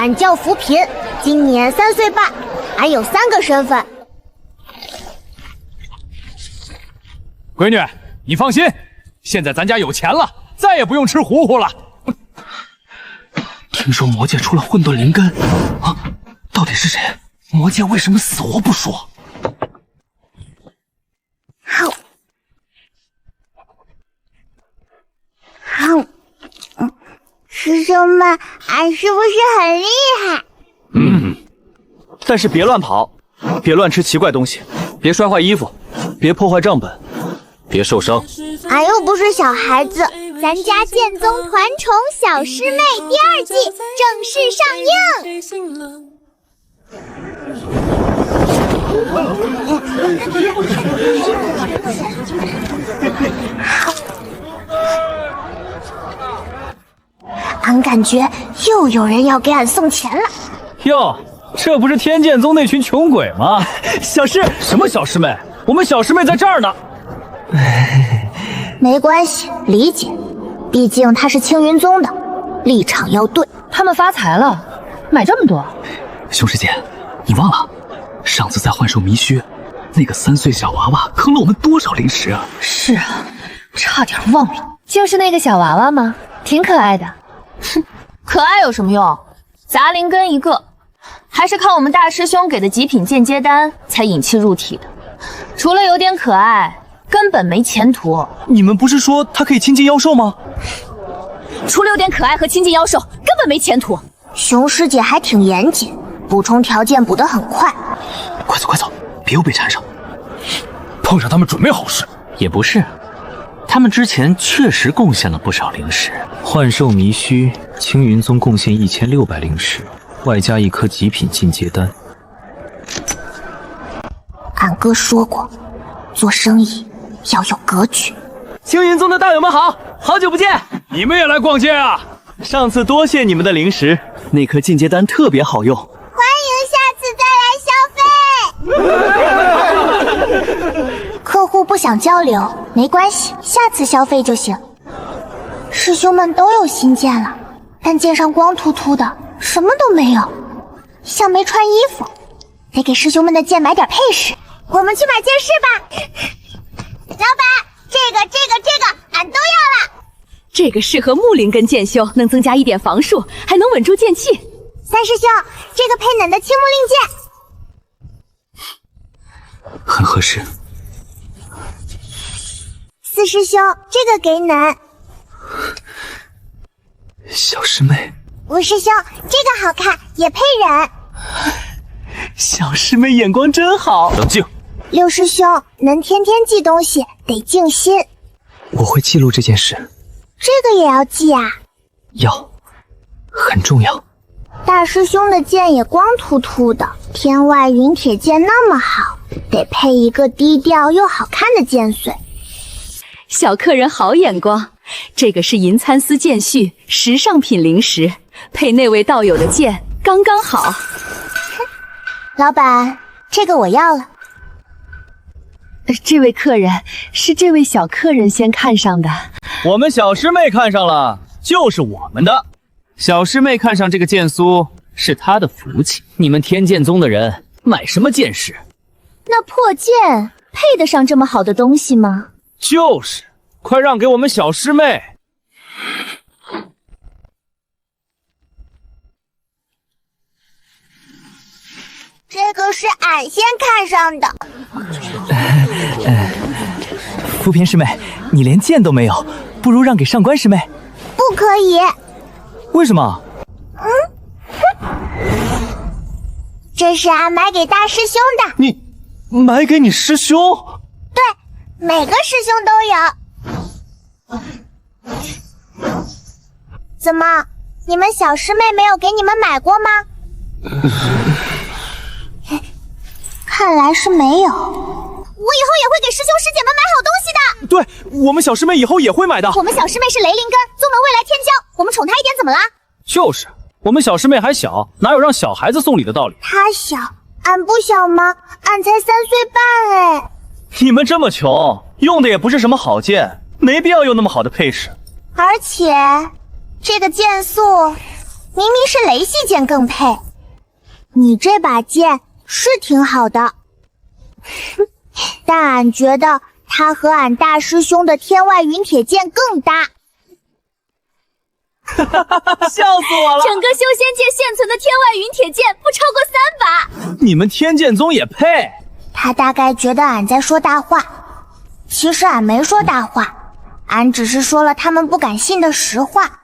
俺叫扶贫，今年3岁半，俺有3个身份。闺女，你放心，现在咱家有钱了，再也不用吃糊糊了。听说魔界出了混沌灵根啊，到底是谁？魔界为什么死活不说？好，师兄们，俺是不是很厉害？但是别乱跑，别乱吃奇怪东西，别摔坏衣服，别破坏账本，别受伤。俺又不是小孩子。咱家剑宗团宠小师妹第2季正式上映。俺感觉又有人要给俺送钱了。哟，这不是天剑宗那群穷鬼吗？小师，什么小师妹？我们小师妹在这儿呢。没关系，理解。毕竟他是青云宗的，立场要对。他们发财了，买这么多。熊师姐，你忘了上次在幻兽迷墟，那个3岁小娃娃坑了我们多少零食啊？是啊，差点忘了。就是那个小娃娃吗？挺可爱的。哼，可爱有什么用？杂灵根一个，还是靠我们大师兄给的极品间接丹才引气入体的。除了有点可爱，根本没前途。你们不是说他可以亲近妖兽吗？除了有点可爱和亲近妖兽，根本没前途。熊师姐还挺严谨，补充条件补得很快。快走快走，别又被缠上。碰上他们准没好事。也不是，他们之前确实贡献了不少灵石。幻兽迷墟，青云宗贡献1600灵石，外加1颗极品进阶丹。俺哥说过，做生意要有格局。青云宗的道友们好，好久不见！你们也来逛街啊？上次多谢你们的灵石，那颗进阶丹特别好用。欢迎下次再来消费。客户不想交流没关系，下次消费就行。师兄们都有新剑了，但剑上光秃秃的，什么都没有，像没穿衣服。得给师兄们的剑买点配饰。我们去买剑饰吧。老板，这个，俺都要了。这个适合木灵根剑修，能增加1点防术，还能稳住剑气。三师兄，这个配恁的青木令剑。很合适。四师兄，这个给恁。小师妹。五师兄，这个好看，也配人。小师妹眼光真好。冷静。六师兄，能天天记东西，得静心。我会记录这件事。这个也要记啊？要，很重要。大师兄的剑也光秃秃的，天外云铁剑那么好，得配一个低调又好看的剑髓。小客人好眼光，这个是银参丝剑絮，时尚品灵石，配那位道友的剑刚刚好。老板，这个我要了。这位客人是这位小客人先看上的，我们小师妹看上了，就是我们的。小师妹看上这个剑苏是她的福气。你们天剑宗的人买什么剑饰？那破剑配得上这么好的东西吗？就是，快让给我们小师妹。这个是俺先看上的。扶贫师妹，你连剑都没有，不如让给上官师妹。不可以。为什么？这是俺买给大师兄的。你买给你师兄？对，每个师兄都有。怎么，你们小师妹没有给你们买过吗？看来是没有。我以后也会给师兄师姐们买好东西的。对，我们小师妹以后也会买的。我们小师妹是雷灵根，宗门未来天骄，我们宠她一点怎么啦？就是，我们小师妹还小，哪有让小孩子送礼的道理？她小，俺不小吗？俺才3岁半哎。你们这么穷，用的也不是什么好剑，没必要用那么好的配饰。而且，这个剑素明明是雷系剑更配。你这把剑是挺好的，但俺觉得它和俺大师兄的天外云铁剑更搭。笑死我了！整个修仙界现存的天外云铁剑不超过3把。你们天剑宗也配？他大概觉得俺在说大话，其实俺没说大话，俺只是说了他们不敢信的实话。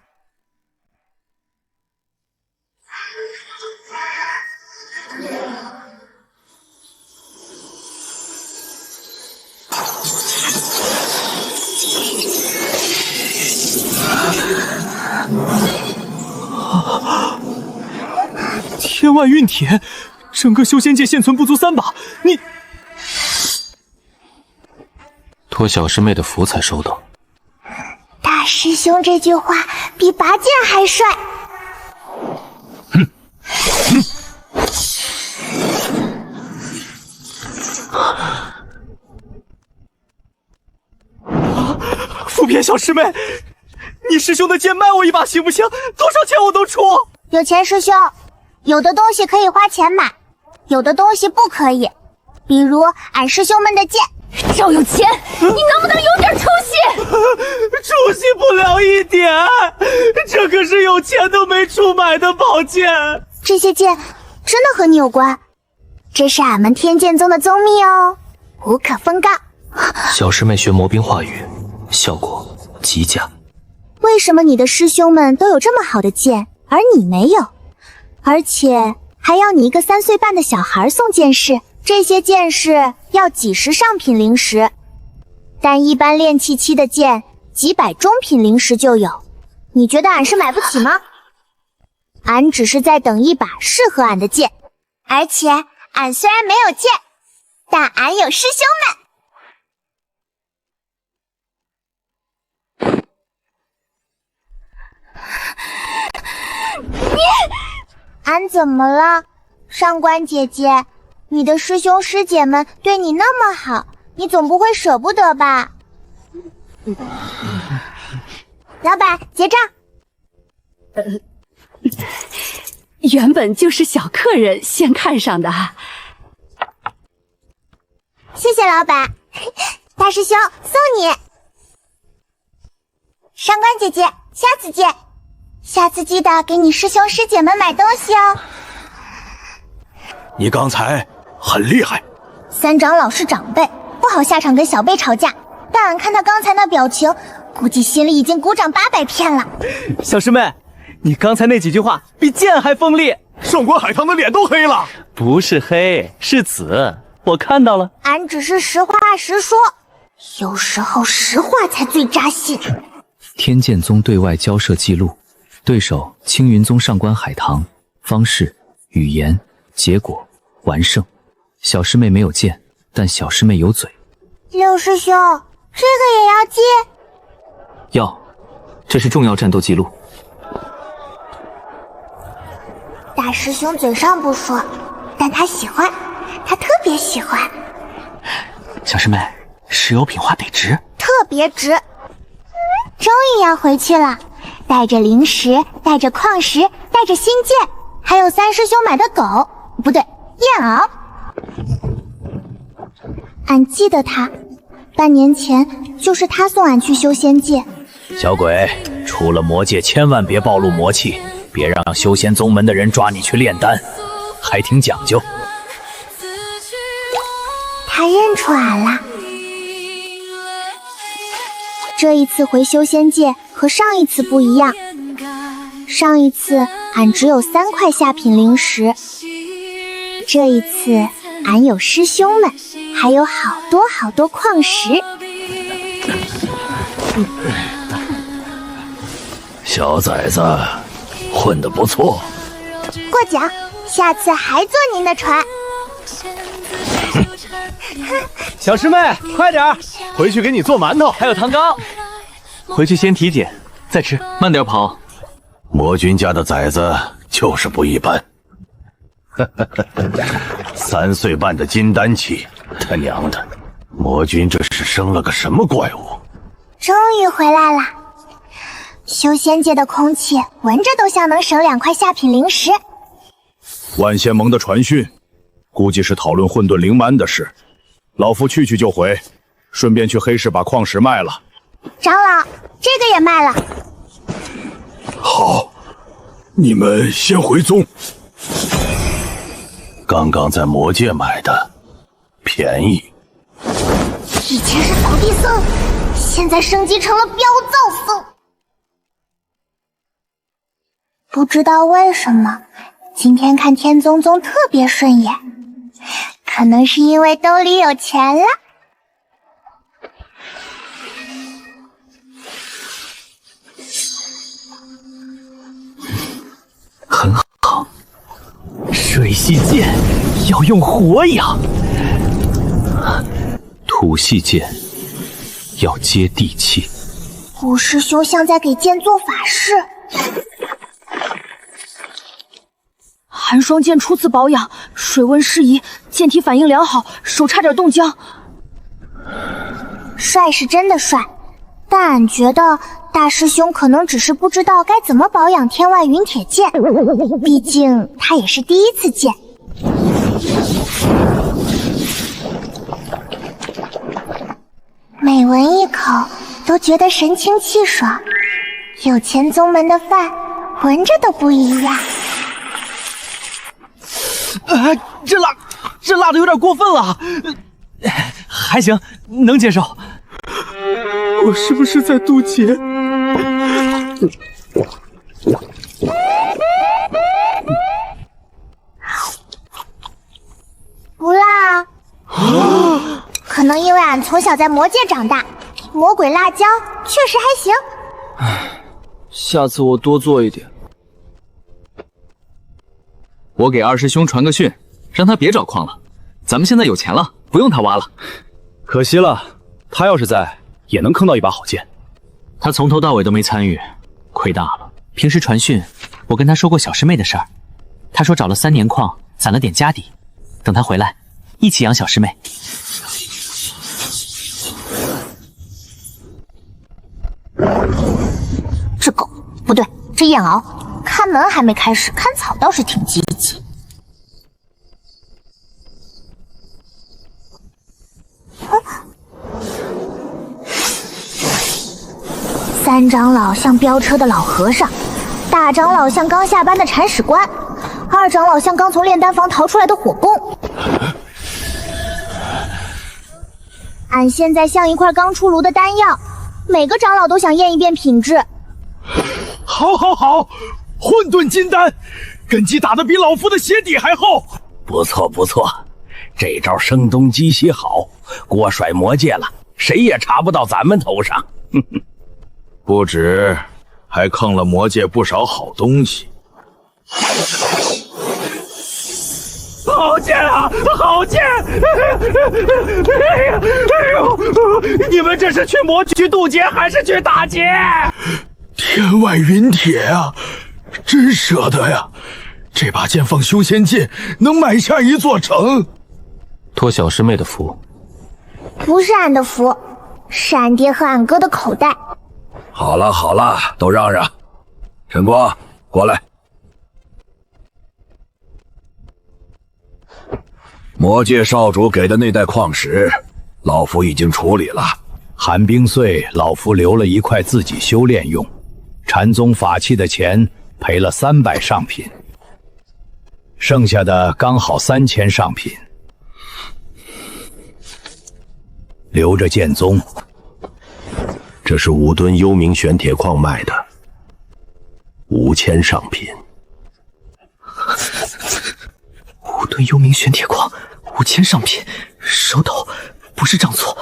天外运铁，整个修仙界现存不足3把，你托小师妹的福才收到。大师兄这句话比拔剑还帅。负骗小师妹，你师兄的剑卖我一把行不行？多少钱我都出。有钱师兄，有的东西可以花钱买，有的东西不可以，比如俺师兄们的剑。赵有钱，你能不能有点出息？出息不了一点，这可是有钱都没处买的宝剑。这些剑真的和你有关？这是俺们天剑宗的宗秘哦，无可奉告。小师妹学魔兵化语，效果极佳。为什么你的师兄们都有这么好的剑，而你没有？而且还要你一个3岁半的小孩送剑士，这些剑士要几十上品灵石，但一般炼气期的剑几百中品灵石就有。你觉得俺是买不起吗？俺只是在等一把适合俺的剑，而且俺虽然没有剑，但俺有师兄们。俺怎么了？上官姐姐，你的师兄师姐们对你那么好，你总不会舍不得吧？老板，结账。原本就是小客人先看上的。谢谢老板。大师兄送你。上官姐姐，下次见。下次记得给你师兄师姐们买东西哦。你刚才很厉害。三长老是长辈，不好下场跟小辈吵架，但俺看他刚才那表情，估计心里已经鼓掌800片了。小师妹，你刚才那几句话比剑还锋利，上官海棠的脸都黑了。不是黑，是紫，我看到了。俺只是实话实说，有时候实话才最扎心。天剑宗对外交涉记录，对手青云宗上官海棠，方式、语言、结果完胜。小师妹没有剑，但小师妹有嘴。六师兄，这个也要记？要，这是重要战斗记录。大师兄嘴上不说，但他喜欢，他特别喜欢。小师妹，石油品话得值，特别值。终于要回去了，带着灵石，带着矿石，带着新剑，还有三师兄买的狗，不对，燕獒。俺记得他，半年前就是他送俺去修仙界。小鬼，出了魔界千万别暴露魔气，别让修仙宗门的人抓你去炼丹，还挺讲究。他认出俺了。这一次回修仙界和上一次不一样，上一次俺只有3块下品灵石，这一次俺有师兄们，还有好多好多矿石。小崽子，混得不错。过奖，下次还坐您的船。小师妹，快点儿，回去给你做馒头，还有糖糕。回去先体检，再吃。慢点跑。魔君家的崽子就是不一般。3岁半的金丹期，他娘的，魔君这是生了个什么怪物？终于回来了。修仙界的空气闻着都像能省2块下品灵石。万仙盟的传讯，估计是讨论混沌灵丹的事。老夫去就回，顺便去黑市把矿石卖了。长老，这个也卖了。好，你们先回宗。刚刚在魔界买的，便宜。以前是扫地僧，现在升级成了飙躁僧。不知道为什么，今天看天宗宗特别顺眼，可能是因为兜里有钱了。很好，水系剑要用火养，土系剑要接地气。古师兄像在给剑做法事。寒霜剑初次保养，水温适宜，剑体反应良好，手差点冻僵。帅是真的帅，但俺觉得大师兄可能只是不知道该怎么保养天外云铁剑，毕竟他也是第一次见。每闻一口都觉得神清气爽，有钱宗门的饭闻着都不一样。这辣的有点过分了，还行，能接受。我是不是在渡劫？不辣啊，可能因为俺从小在魔界长大，魔鬼辣椒确实还行。下次我多做一点。我给二师兄传个讯，让他别找矿了。咱们现在有钱了，不用他挖了。可惜了，他要是在，也能坑到一把好剑。他从头到尾都没参与，亏大了。平时传讯，我跟他说过小师妹的事儿，他说找了3年矿，攒了点家底，等他回来，一起养小师妹。这狗不对，这燕獒看门还没开始，看草倒是挺积极。三长老像飙车的老和尚，大长老像刚下班的铲屎官，二长老像刚从炼丹房逃出来的火攻。俺现在像一块刚出炉的丹药，每个长老都想验一遍品质。好，混沌金丹，根基打得比老夫的鞋底还厚。不错不错，这招声东击西好，锅甩魔界了，谁也查不到咱们头上。不止，还坑了魔界不少好东西。好剑啊，好剑！哎呦，你们这是去魔局渡劫还是去打劫？天外云铁啊，真舍得呀！这把剑放修仙界，能买下一座城。托小师妹的福，不是俺的福，是俺爹和俺哥的口袋。好了，都让让。陈光，过来。魔界少主给的那袋矿石，老夫已经处理了。寒冰碎，老夫留了一块自己修炼用。禅宗法器的钱赔了300上品，剩下的刚好3000上品，留着剑宗。这是5吨幽冥玄铁矿卖的，5000上品。5吨幽冥玄铁矿，5000上品，手抖，不是账错。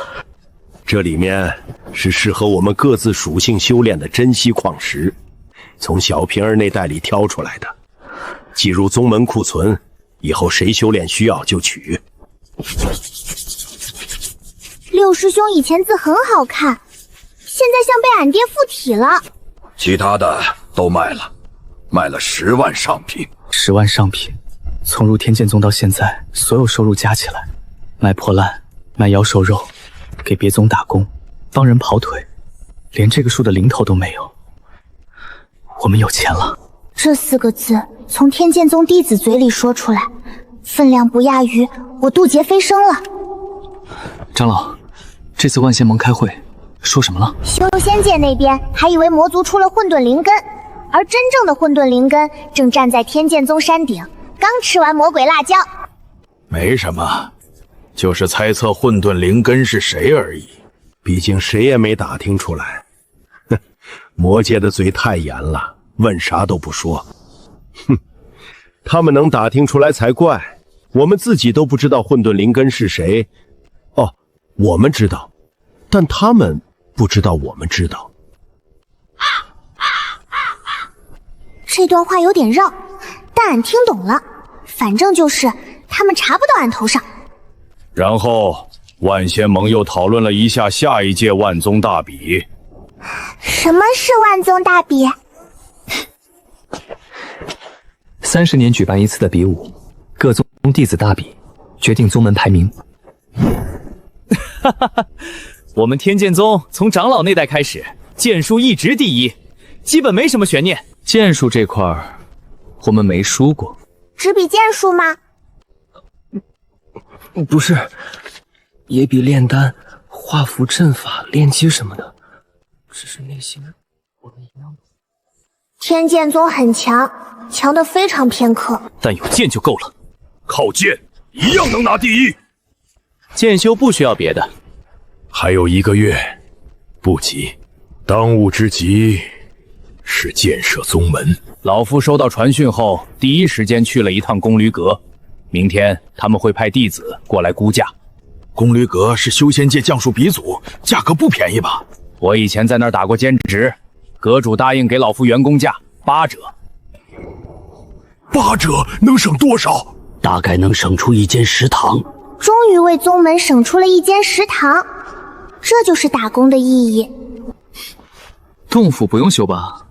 这里面是适合我们各自属性修炼的珍稀矿石，从小平儿那袋里挑出来的，计入宗门库存，以后谁修炼需要就取。六师兄以前字很好看，现在像被俺爹附体了。其他的都卖了，卖了10万上品。10万上品，从入天剑宗到现在，所有收入加起来，卖破烂，卖妖兽肉，给别宗打工，帮人跑腿，连这个数的零头都没有。我们有钱了。这4个字从天剑宗弟子嘴里说出来，分量不亚于我渡劫飞升了。长老，这次万仙盟开会说什么了？修仙界那边还以为魔族出了混沌灵根，而真正的混沌灵根正站在天剑宗山顶，刚吃完魔鬼辣椒。没什么，就是猜测混沌灵根是谁而已。毕竟谁也没打听出来。哼，魔界的嘴太严了，问啥都不说。哼，他们能打听出来才怪。我们自己都不知道混沌灵根是谁。哦，我们知道，但他们不知道我们知道。这段话有点绕，但俺听懂了。反正就是他们查不到俺头上。然后万仙盟又讨论了一下下一届万宗大比。什么是万宗大比？30年举办一次的比武，各宗弟子大比，决定宗门排名。哈哈哈，我们天剑宗从长老那代开始，剑术一直第一，基本没什么悬念。剑术这块儿，我们没输过。只比剑术吗？不是，也比炼丹、画符、阵法、炼机什么的。只是内心我们一样。天剑宗很强，强得非常偏科，但有剑就够了。靠剑一样能拿第一。剑修不需要别的。还有1个月，不急。当务之急是建设宗门。老夫收到传讯后，第一时间去了一趟宫闾阁。明天他们会派弟子过来估价。宫闾阁是修仙界降术鼻祖，价格不便宜吧？我以前在那儿打过兼职，阁主答应给老夫员工价8折。8折能省多少？大概能省出一间食堂。终于为宗门省出了一间食堂，这就是打工的意义。洞府不用修吧？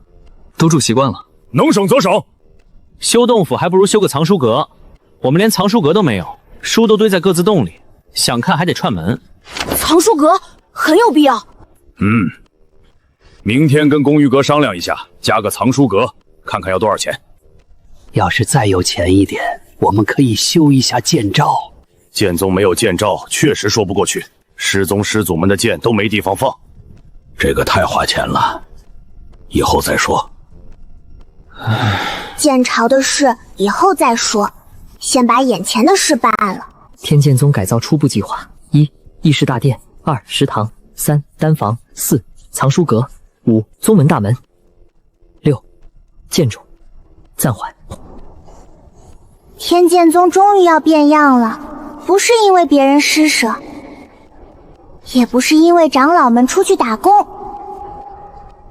都住习惯了。能省则省。修洞府还不如修个藏书阁。我们连藏书阁都没有，书都堆在各自洞里，想看还得串门。藏书阁很有必要。明天跟宫闾阁商量一下，加个藏书阁，看看要多少钱。要是再有钱一点，我们可以修一下剑罩。剑宗没有剑罩，确实说不过去。师宗师祖们的剑都没地方放，这个太花钱了，以后再说。剑朝的事以后再说，先把眼前的事办了。天剑宗改造初步计划：1. 议事大殿；2. 食堂；3. 丹房；4. 藏书阁；5. 宗门大门；6. 建筑。暂缓。天剑宗终于要变样了，不是因为别人施舍，也不是因为长老们出去打工，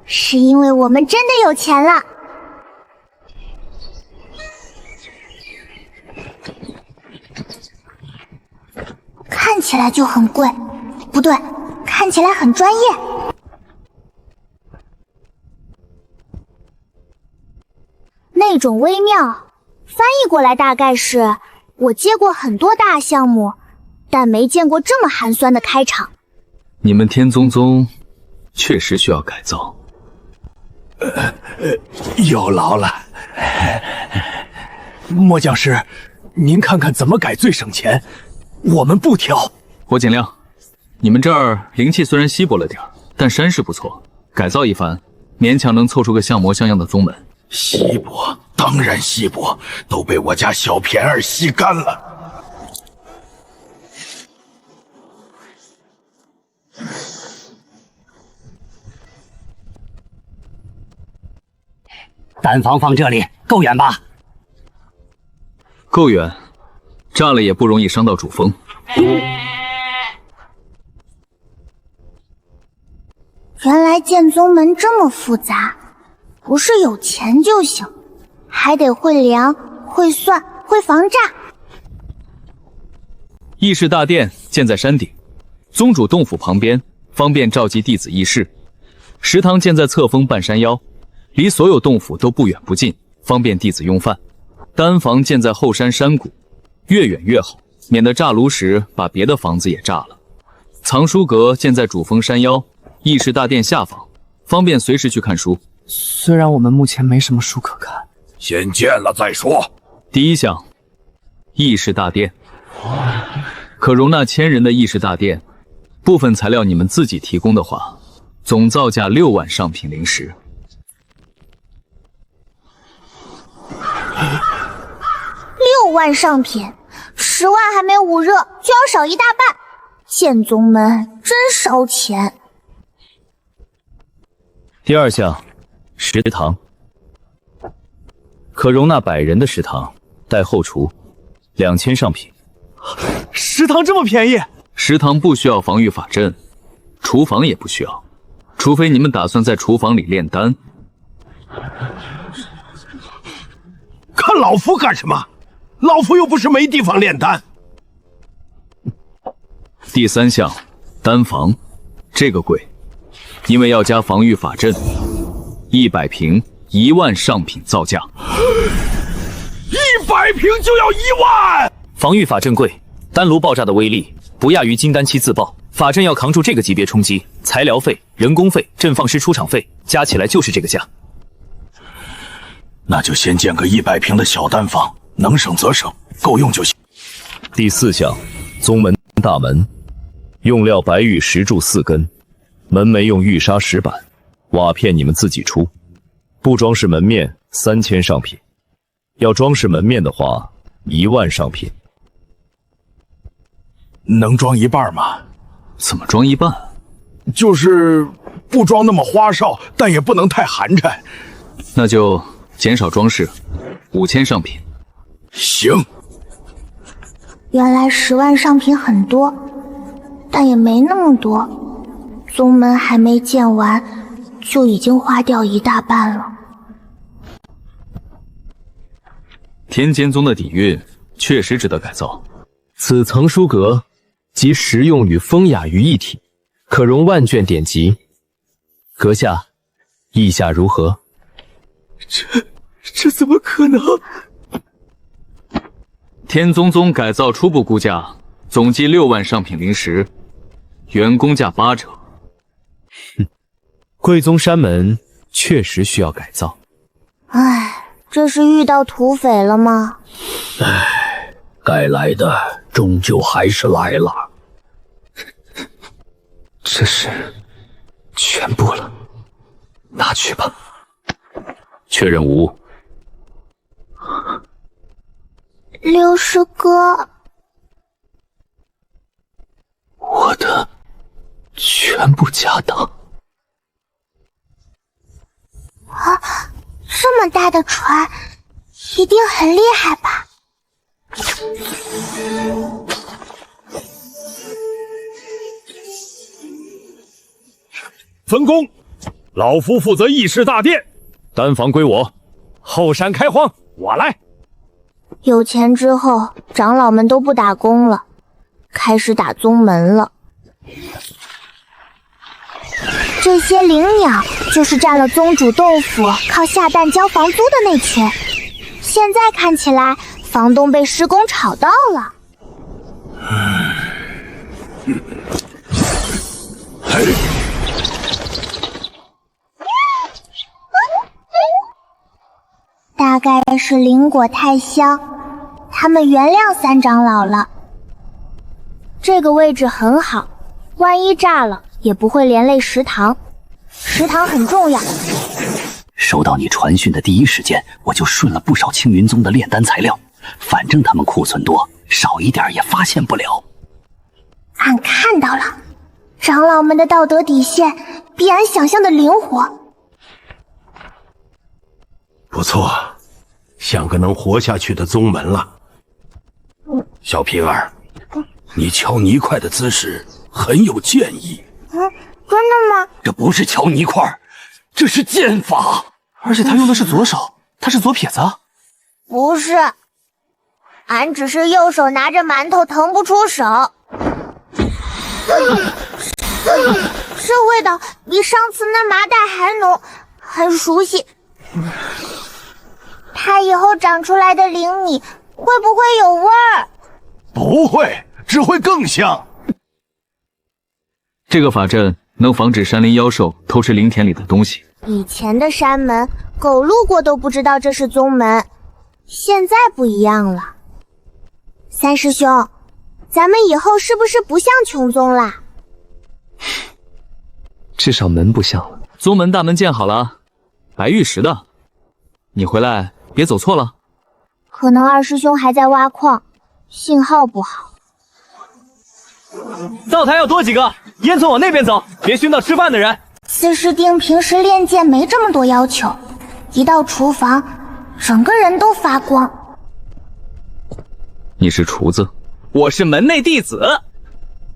是因为我们真的有钱了。看起来就很贵，不对，看起来很专业。那种微妙，翻译过来大概是我接过很多大项目，但没见过这么寒酸的开场。你们天宗宗确实需要改造。有劳了。莫讲师，您看看怎么改最省钱，我们不挑。我尽量。你们这儿灵气虽然稀薄了点，但山势不错，改造一番，勉强能凑出个像模像样的宗门。稀薄，当然稀薄，都被我家小偏儿吸干了。丹房放这里，够远吧？够远，炸了也不容易伤到主峰。原来建宗门这么复杂，不是有钱就行，还得会量、会算、会防诈。议事大殿建在山顶，宗主洞府旁边，方便召集弟子议事。食堂建在侧峰半山腰，离所有洞府都不远不近，方便弟子用饭。丹房建在后山山谷，越远越好，免得炸炉时把别的房子也炸了。藏书阁建在主峰山腰，议事大殿下方，方便随时去看书。虽然我们目前没什么书可看，先建了再说。第一项，议事大殿，可容纳1000人的议事大殿，部分材料你们自己提供的话，总造价6万上品灵石。6万上品，10万还没捂热，就要少一大半。剑宗们真烧钱。第二项，食堂，可容纳100人的食堂，带后厨，2000上品。食堂这么便宜？食堂不需要防御法阵，厨房也不需要，除非你们打算在厨房里炼丹。看老夫干什么？老夫又不是没地方炼丹。第三项，丹房，这个贵，因为要加防御法阵，100瓶1万上品造价。100瓶就要1万！防御法阵贵，丹炉爆炸的威力不亚于金丹期自爆，法阵要扛住这个级别冲击，材料费、人工费、阵放师出场费加起来就是这个价。那就先建个100瓶的小丹房，能省则省，够用就行。第四项，宗门大门，用料白玉石柱4根，门楣用玉砂石板，瓦片你们自己出，不装饰门面3000上品，要装饰门面的话1万上品。能装一半吗？怎么装一半？就是不装那么花哨，但也不能太寒碜。那就减少装饰，5000上品。行。原来10万上品很多，但也没那么多。宗门还没建完，就已经花掉一大半了。天剑宗的底蕴确实值得改造。此藏书阁集实用与风雅于一体，可容万卷典籍。阁下意下如何？这怎么可能？天宗宗改造初步估价总计6万上品灵石，原工价8折。贵宗山门确实需要改造。唉，这是遇到土匪了吗？唉，该来的终究还是来了。这是全部了，拿去吧。确认无误。六师哥，我的全部家当啊，这么大的船，一定很厉害吧？分工，老夫负责议事大殿，丹房归我，后山开荒我来。有钱之后，长老们都不打工了，开始打宗门了。这些灵鸟就是占了宗主洞府靠下蛋交房租的那群，现在看起来房东被施工吵到了。大概是灵果太香，他们原谅三长老了。这个位置很好，万一炸了也不会连累食堂。食堂很重要。收到你传讯的第一时间，我就顺了不少青云宗的炼丹材料，反正他们库存多，少一点也发现不了。俺看到了，长老们的道德底线比俺想象的灵活。不错，像个能活下去的宗门了。小平儿，你敲泥块的姿势很有剑意。真的吗？这不是敲泥块，这是剑法。而且他用的是左手，他是左撇子。不是，俺只是右手拿着馒头腾不出手。这味道比上次那麻袋还浓，很熟悉。它以后长出来的灵米会不会有味儿？不会，只会更香。这个法阵能防止山林妖兽偷吃灵田里的东西，以前的山门，狗路过都不知道这是宗门，现在不一样了。三师兄，咱们以后是不是不像穷宗啦？至少门不像了。宗门大门建好了，白玉石的。你回来别走错了。可能二师兄还在挖矿，信号不好。灶台要多几个，烟囱往那边走，别熏到吃饭的人。四师弟平时练剑没这么多要求，一到厨房，整个人都发光。你是厨子？我是门内弟子。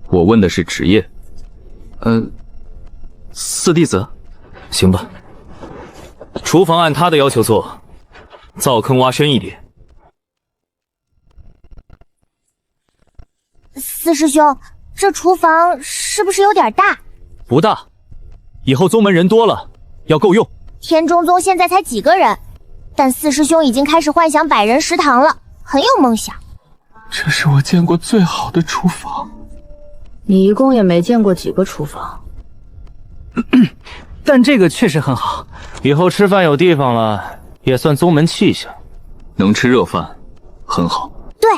我问的是职业。四弟子。行吧。厨房按他的要求做，灶坑挖深一点。四师兄，这厨房是不是有点大？不大，以后宗门人多了，要够用。天中宗现在才几个人，但四师兄已经开始幻想100人食堂了，很有梦想。这是我见过最好的厨房。你一共也没见过几个厨房。但这个确实很好，以后吃饭有地方了，也算宗门气象。能吃热饭，很好。对，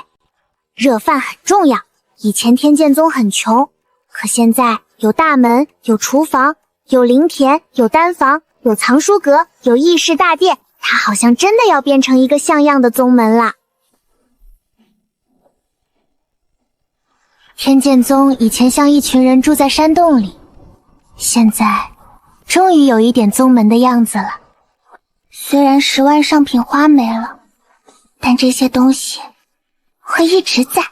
热饭很重要。以前天剑宗很穷，可现在有大门，有厨房，有灵田，有丹房，有藏书阁，有议事大殿，它好像真的要变成一个像样的宗门啦。天剑宗以前像一群人住在山洞里，现在终于有一点宗门的样子了。虽然10万上品花没了，但这些东西会一直在。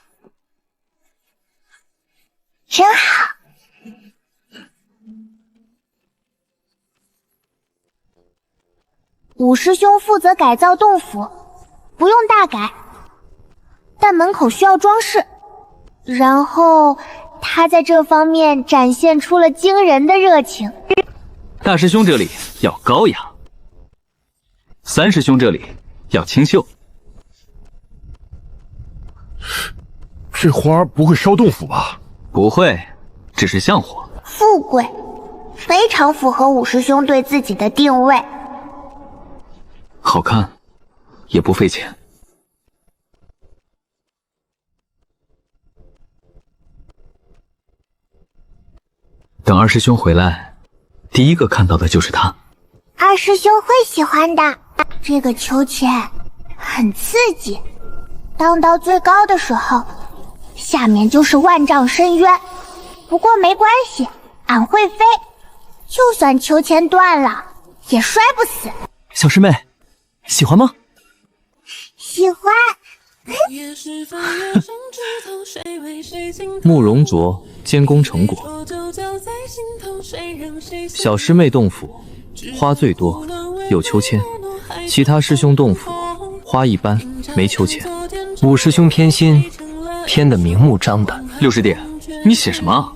真好。五师兄负责改造洞府，不用大改，但门口需要装饰。然后他在这方面展现出了惊人的热情。大师兄这里要高雅，三师兄这里要清秀。这花不会烧洞府吧？不会，只是像火。富贵，非常符合五师兄对自己的定位。好看，也不费钱。等二师兄回来，第一个看到的就是他。二师兄会喜欢的，这个秋千很刺激，荡到最高的时候，下面就是万丈深渊。不过没关系，俺会飞，就算秋千断了，也摔不死。小师妹，喜欢吗？喜欢。慕容卓，监工成果。小师妹洞府花最多，有秋千；其他师兄洞府花一般，没秋千。五师兄偏心，偏得明目张胆。六师弟，你写什么啊？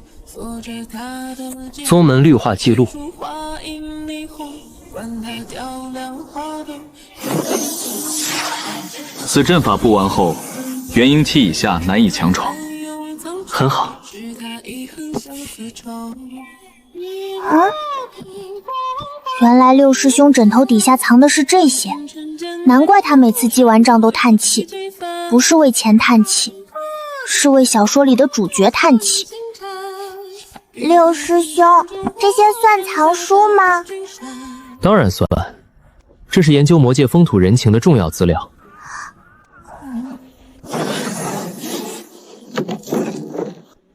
宗门绿化记录。此阵法布完后，元婴期以下难以强闯。很好。啊！原来六师兄枕头底下藏的是这些，难怪他每次记完账都叹气，不是为钱叹气，是为小说里的主角叹气。六师兄，这些算藏书吗？当然算，这是研究魔界风土人情的重要资料。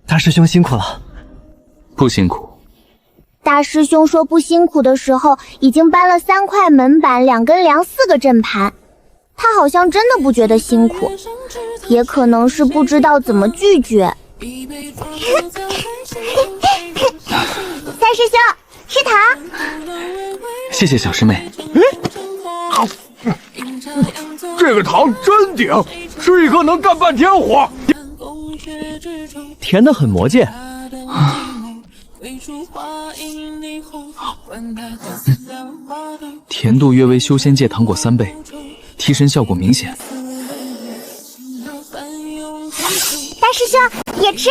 大师兄辛苦了。不辛苦。大师兄说不辛苦的时候，已经搬了3块门板、2根梁、4个阵盘，他好像真的不觉得辛苦，也可能是不知道怎么拒绝。三师兄，吃糖。谢谢小师妹。这个糖真顶，吃一颗能干半天活。甜得很魔界。甜度约为修仙界糖果3倍，提神效果明显。大师兄，也吃。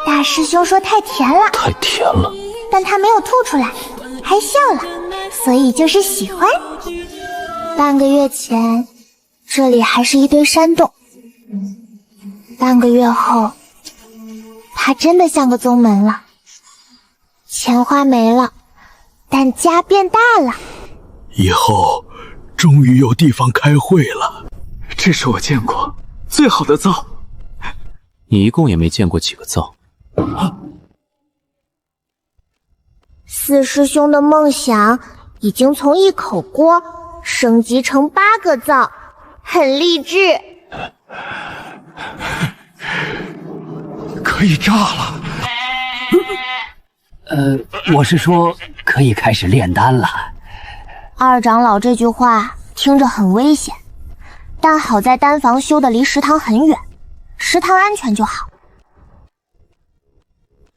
大师兄说太甜了，太甜了，但他没有吐出来，还笑了，所以就是喜欢。半个月前，这里还是一堆山洞。半个月后，它真的像个宗门了。钱花没了，但家变大了。以后终于有地方开会了。这是我见过最好的灶。你一共也没见过几个灶。四师兄的梦想已经从一口锅升级成8个灶，很励志。可以炸了。我是说可以开始炼丹了。二长老这句话听着很危险，但好在丹房修的离食堂很远，食堂安全就好。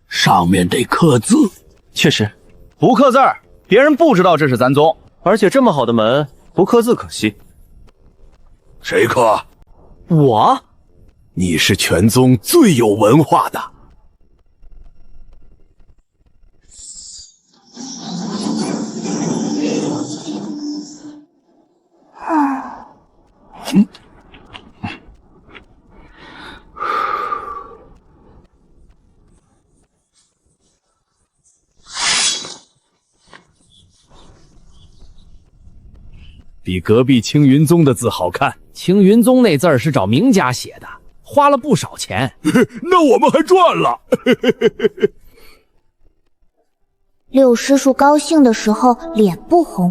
上面得刻字。确实，不刻字儿，别人不知道这是咱宗。而且这么好的门，不刻字可惜。谁刻？我。你是全宗最有文化的。比隔壁青云宗的字好看。青云宗那字儿是找名家写的，花了不少钱。那我们还赚了。六师叔高兴的时候脸不红，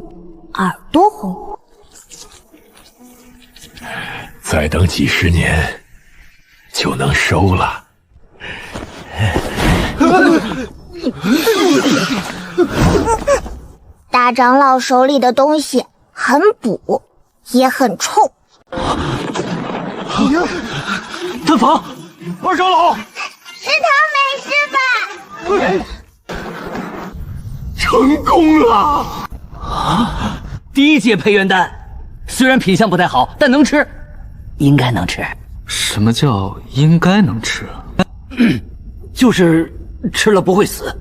耳朵红。再等几十年就能收了。大长老手里的东西很补，也很冲。丹房，二长老，食堂没事吧？成功了！第一届培元丹，虽然品相不太好，但能吃，应该能吃。什么叫应该能吃？就是吃了不会死。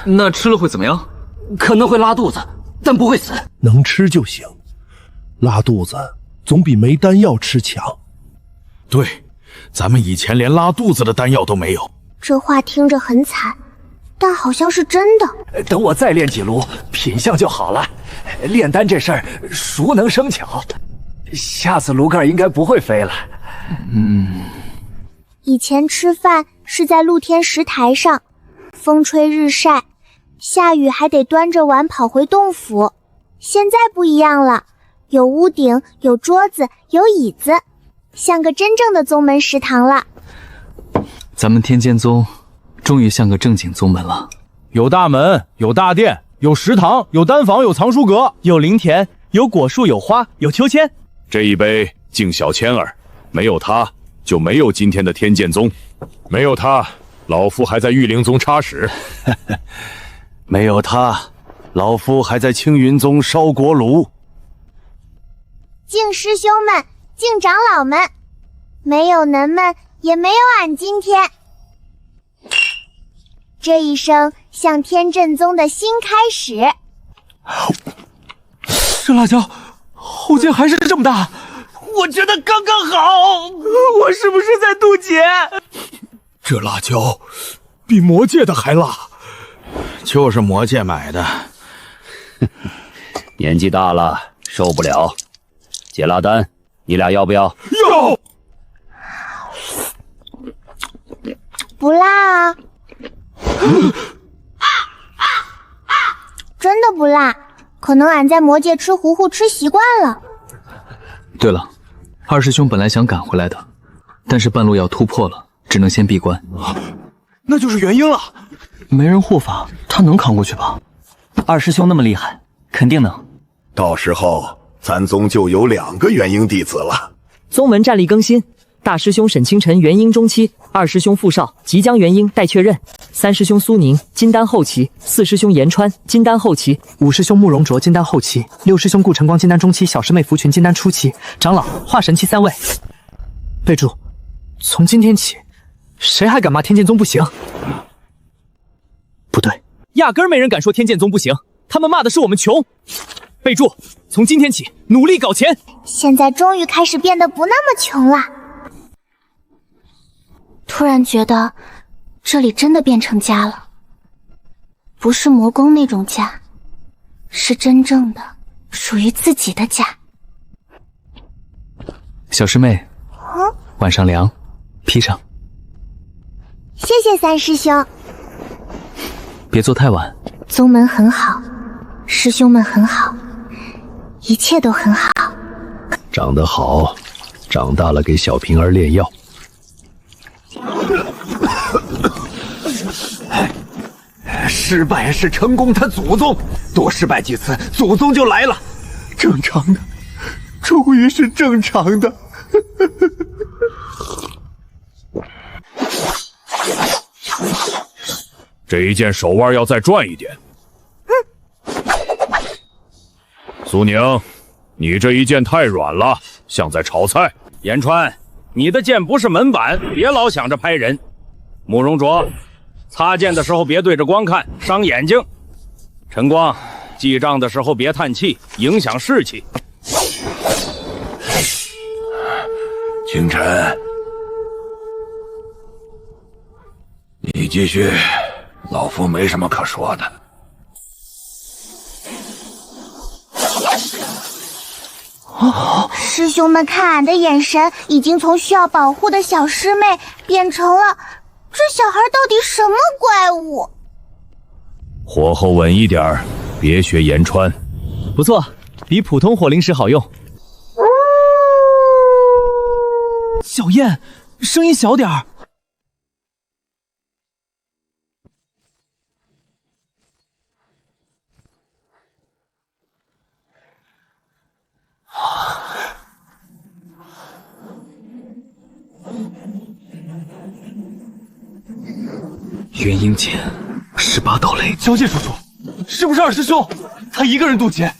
那吃了会怎么样？可能会拉肚子，但不会死。能吃就行，拉肚子总比没丹药吃强。对，咱们以前连拉肚子的丹药都没有。这话听着很惨，但好像是真的。等我再炼几炉，品相就好了。炼丹这事儿熟能生巧，下次炉盖应该不会飞了。以前吃饭是在露天石台上，风吹日晒，下雨还得端着碗跑回洞府。现在不一样了，有屋顶，有桌子，有椅子，像个真正的宗门食堂了。咱们天剑宗终于像个正经宗门了。有大门，有大殿，有食堂，有丹房，有藏书阁，有灵田，有果树，有花，有秋千。这一杯敬小千儿，没有他就没有今天的天剑宗，没有他，老夫还在玉灵宗插屎。没有他，老夫还在青云宗烧锅炉。敬师兄们，敬长老们，没有恁们，也没有俺今天。这一生向天震宗的新开始。这辣椒后劲还是这么大，我觉得刚刚好。我是不是在渡劫？这辣椒比魔界的还辣，就是魔界买的。年纪大了，受不了。解辣丹，你俩要不要？要。不辣啊。真的不辣，可能俺在魔界吃糊糊吃习惯了。对了，二师兄本来想赶回来的，但是半路要突破了，只能先闭关。那就是元婴了。没人护法，他能扛过去吧？二师兄那么厉害，肯定能。到时候咱宗就有2个元婴弟子了。宗门战力更新，大师兄沈清晨元婴中期，二师兄傅少即将元婴待确认，三师兄苏宁金丹后期，四师兄岩川金丹后期，五师兄慕容卓金丹后期，六师兄顾晨光金丹中期，小师妹福群金丹初期，长老化神期3位。备注：从今天起，谁还敢骂天剑宗不行？不对，压根儿没人敢说天剑宗不行，他们骂的是我们穷。备注：从今天起努力搞钱。现在终于开始变得不那么穷了。突然觉得这里真的变成家了，不是魔宫那种家，是真正的属于自己的家。小师妹，晚上凉，披上。谢谢三师兄。别做太晚。宗门很好，师兄们很好，一切都很好。长得好，长大了给小平儿炼药。失败是成功他祖宗，多失败几次，祖宗就来了。正常的，终于是正常的。这一件手腕要再转一点。苏宁，你这一剑太软了，像在炒菜。言川，你的剑不是门板，别老想着拍人。慕容卓，擦剑的时候别对着光看，伤眼睛。陈光，记账的时候别叹气，影响士气。清晨，你继续，老夫没什么可说的。师兄们看俺的眼神，已经从需要保护的小师妹变成了这小孩到底什么怪物？火候稳一点，别学言川。不错，比普通火灵石好用。小燕，声音小点儿。元婴剑，18道雷。小姐叔叔，是不是二师兄？他一个人渡劫，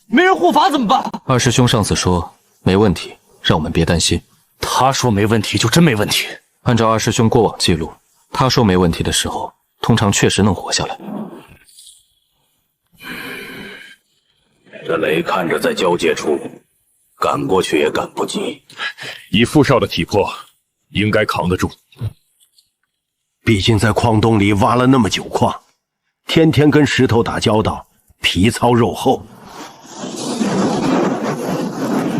没人护法怎么办？二师兄上次说没问题，让我们别担心。他说没问题就真没问题。按照二师兄过往记录，他说没问题的时候，通常确实能活下来。这雷看着在交界处，赶过去也赶不及。以傅少的体魄，应该扛得住。毕竟在矿洞里挖了那么久矿，天天跟石头打交道，皮糙肉厚。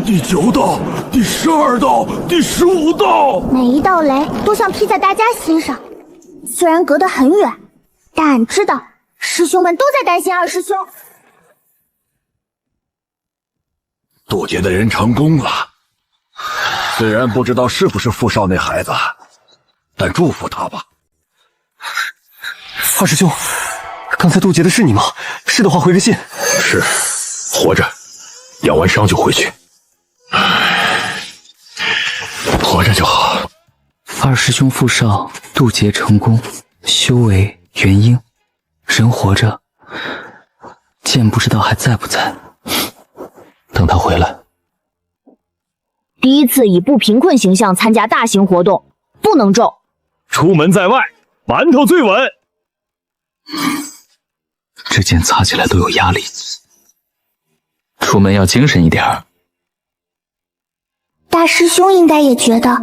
第9道、第12道、第15道，每一道雷都像劈在大家心上。虽然隔得很远，但俺知道师兄们都在担心二师兄。渡劫的人成功了，虽然不知道是不是傅少那孩子，但祝福他吧。二师兄，刚才渡劫的是你吗？是的话回个信。是，活着，养完伤就回去。活着就好。二师兄傅少渡劫成功，修为元婴，人活着，剑不知道还在不在。等他回来。第一次以不贫困形象参加大型活动，不能皱。出门在外，馒头最稳。这剑擦起来都有压力，出门要精神一点儿。大师兄应该也觉得，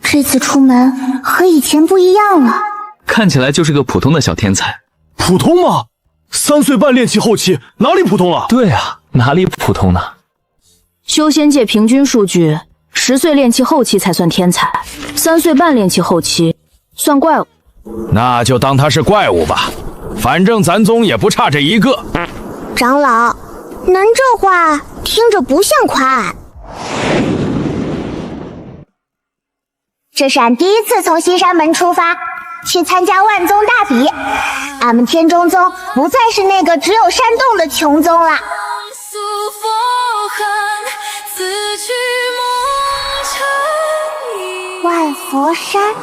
这次出门和以前不一样了。看起来就是个普通的小天才。普通吗？3岁半练气后期，哪里普通了？对啊，哪里普通呢？修仙界平均数据，10岁练气后期才算天才，3岁半练气后期算怪物。那就当他是怪物吧，反正咱宗也不差这一个。长老，您这话听着不像夸俺。这是俺第一次从西山门出发，去参加万宗大比。俺们天中宗不再是那个只有山洞的穷宗了。万佛山，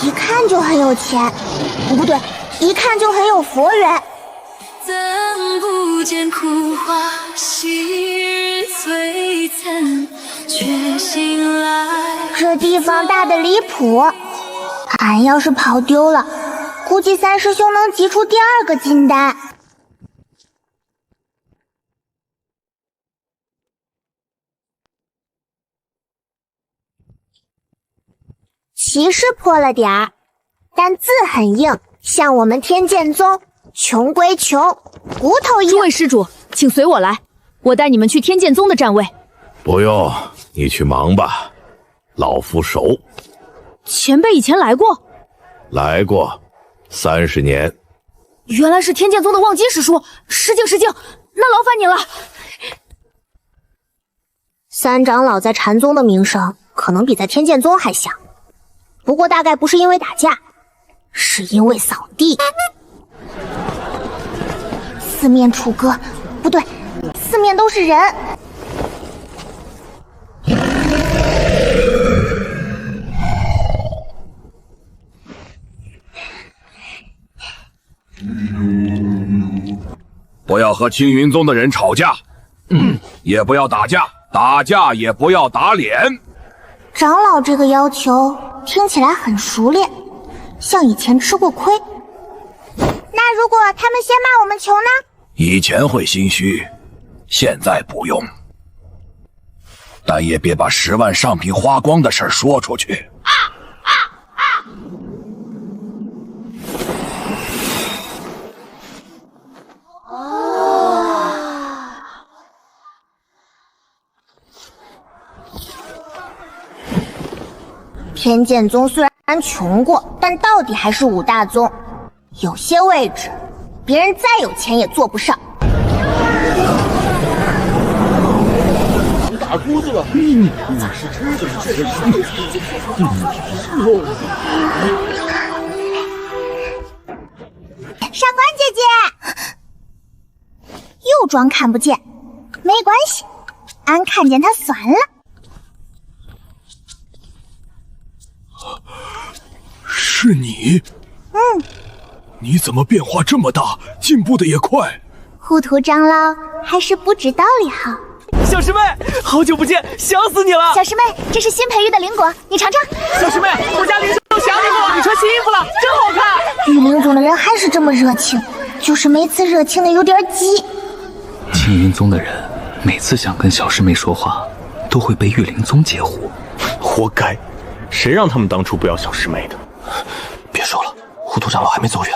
一看就很有钱，不对，一看就很有佛缘。怎不见苦花昔日璀璨，却醒来。这地方大的离谱，俺要是跑丢了，估计三师兄能集出第2个金丹。旗是破了点儿，但字很硬，像我们天剑宗，穷归穷，骨头硬。诸位施主，请随我来，我带你们去天剑宗的站位。不用，你去忙吧，老夫熟。前辈以前来过？来过，30年。原来是天剑宗的望京师叔，失敬失敬，那劳烦你了。三长老在禅宗的名声可能比在天剑宗还响，不过大概不是因为打架，是因为扫地。四面楚歌，不对，四面都是人。不要和青云宗的人吵架，也不要打架，打架也不要打脸。长老这个要求听起来很熟练，像以前吃过亏。那如果他们先骂我们穷呢？以前会心虚，现在不用。但也别把10万上品花光的事说出去。天剑宗虽然穷过，但到底还是5大宗，有些位置别人再有钱也坐不上。打姑子了，是吃的，上官姐姐，又装看不见，没关系，俺看见他算了。是你？你怎么变化这么大，进步的也快？糊涂长老还是不知道理好。小师妹，好久不见，想死你了！小师妹，这是新培育的灵果，你尝尝。小师妹，我家灵兽都想你了，你穿新衣服了，真好看。御灵宗的人还是这么热情，就是每次热情的有点急。青云宗的人每次想跟小师妹说话，都会被御灵宗截胡。活该，谁让他们当初不要小师妹的？别说了，糊涂长老还没走远。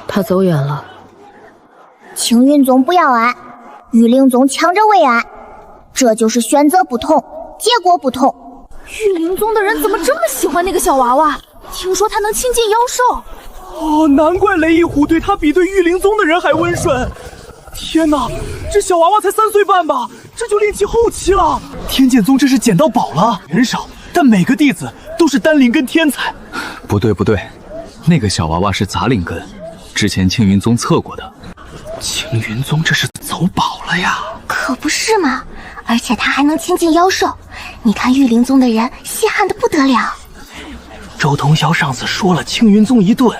他走远了。青云宗不要俺，御灵宗抢着喂俺，这就是选择不同，结果不同。御灵宗的人怎么这么喜欢那个小娃娃？听说他能亲近妖兽。哦，难怪雷一虎对他比对御灵宗的人还温顺。天哪，这小娃娃才3岁半吧，这就练气后期了。天剑宗真是捡到宝了，人少，但每个弟子都是丹灵根天才。不对，那个小娃娃是杂灵根，之前青云宗测过的。青云宗这是走宝了呀！可不是嘛，而且他还能亲近妖兽，你看御灵宗的人稀罕的不得了。周通霄上次说了青云宗一顿，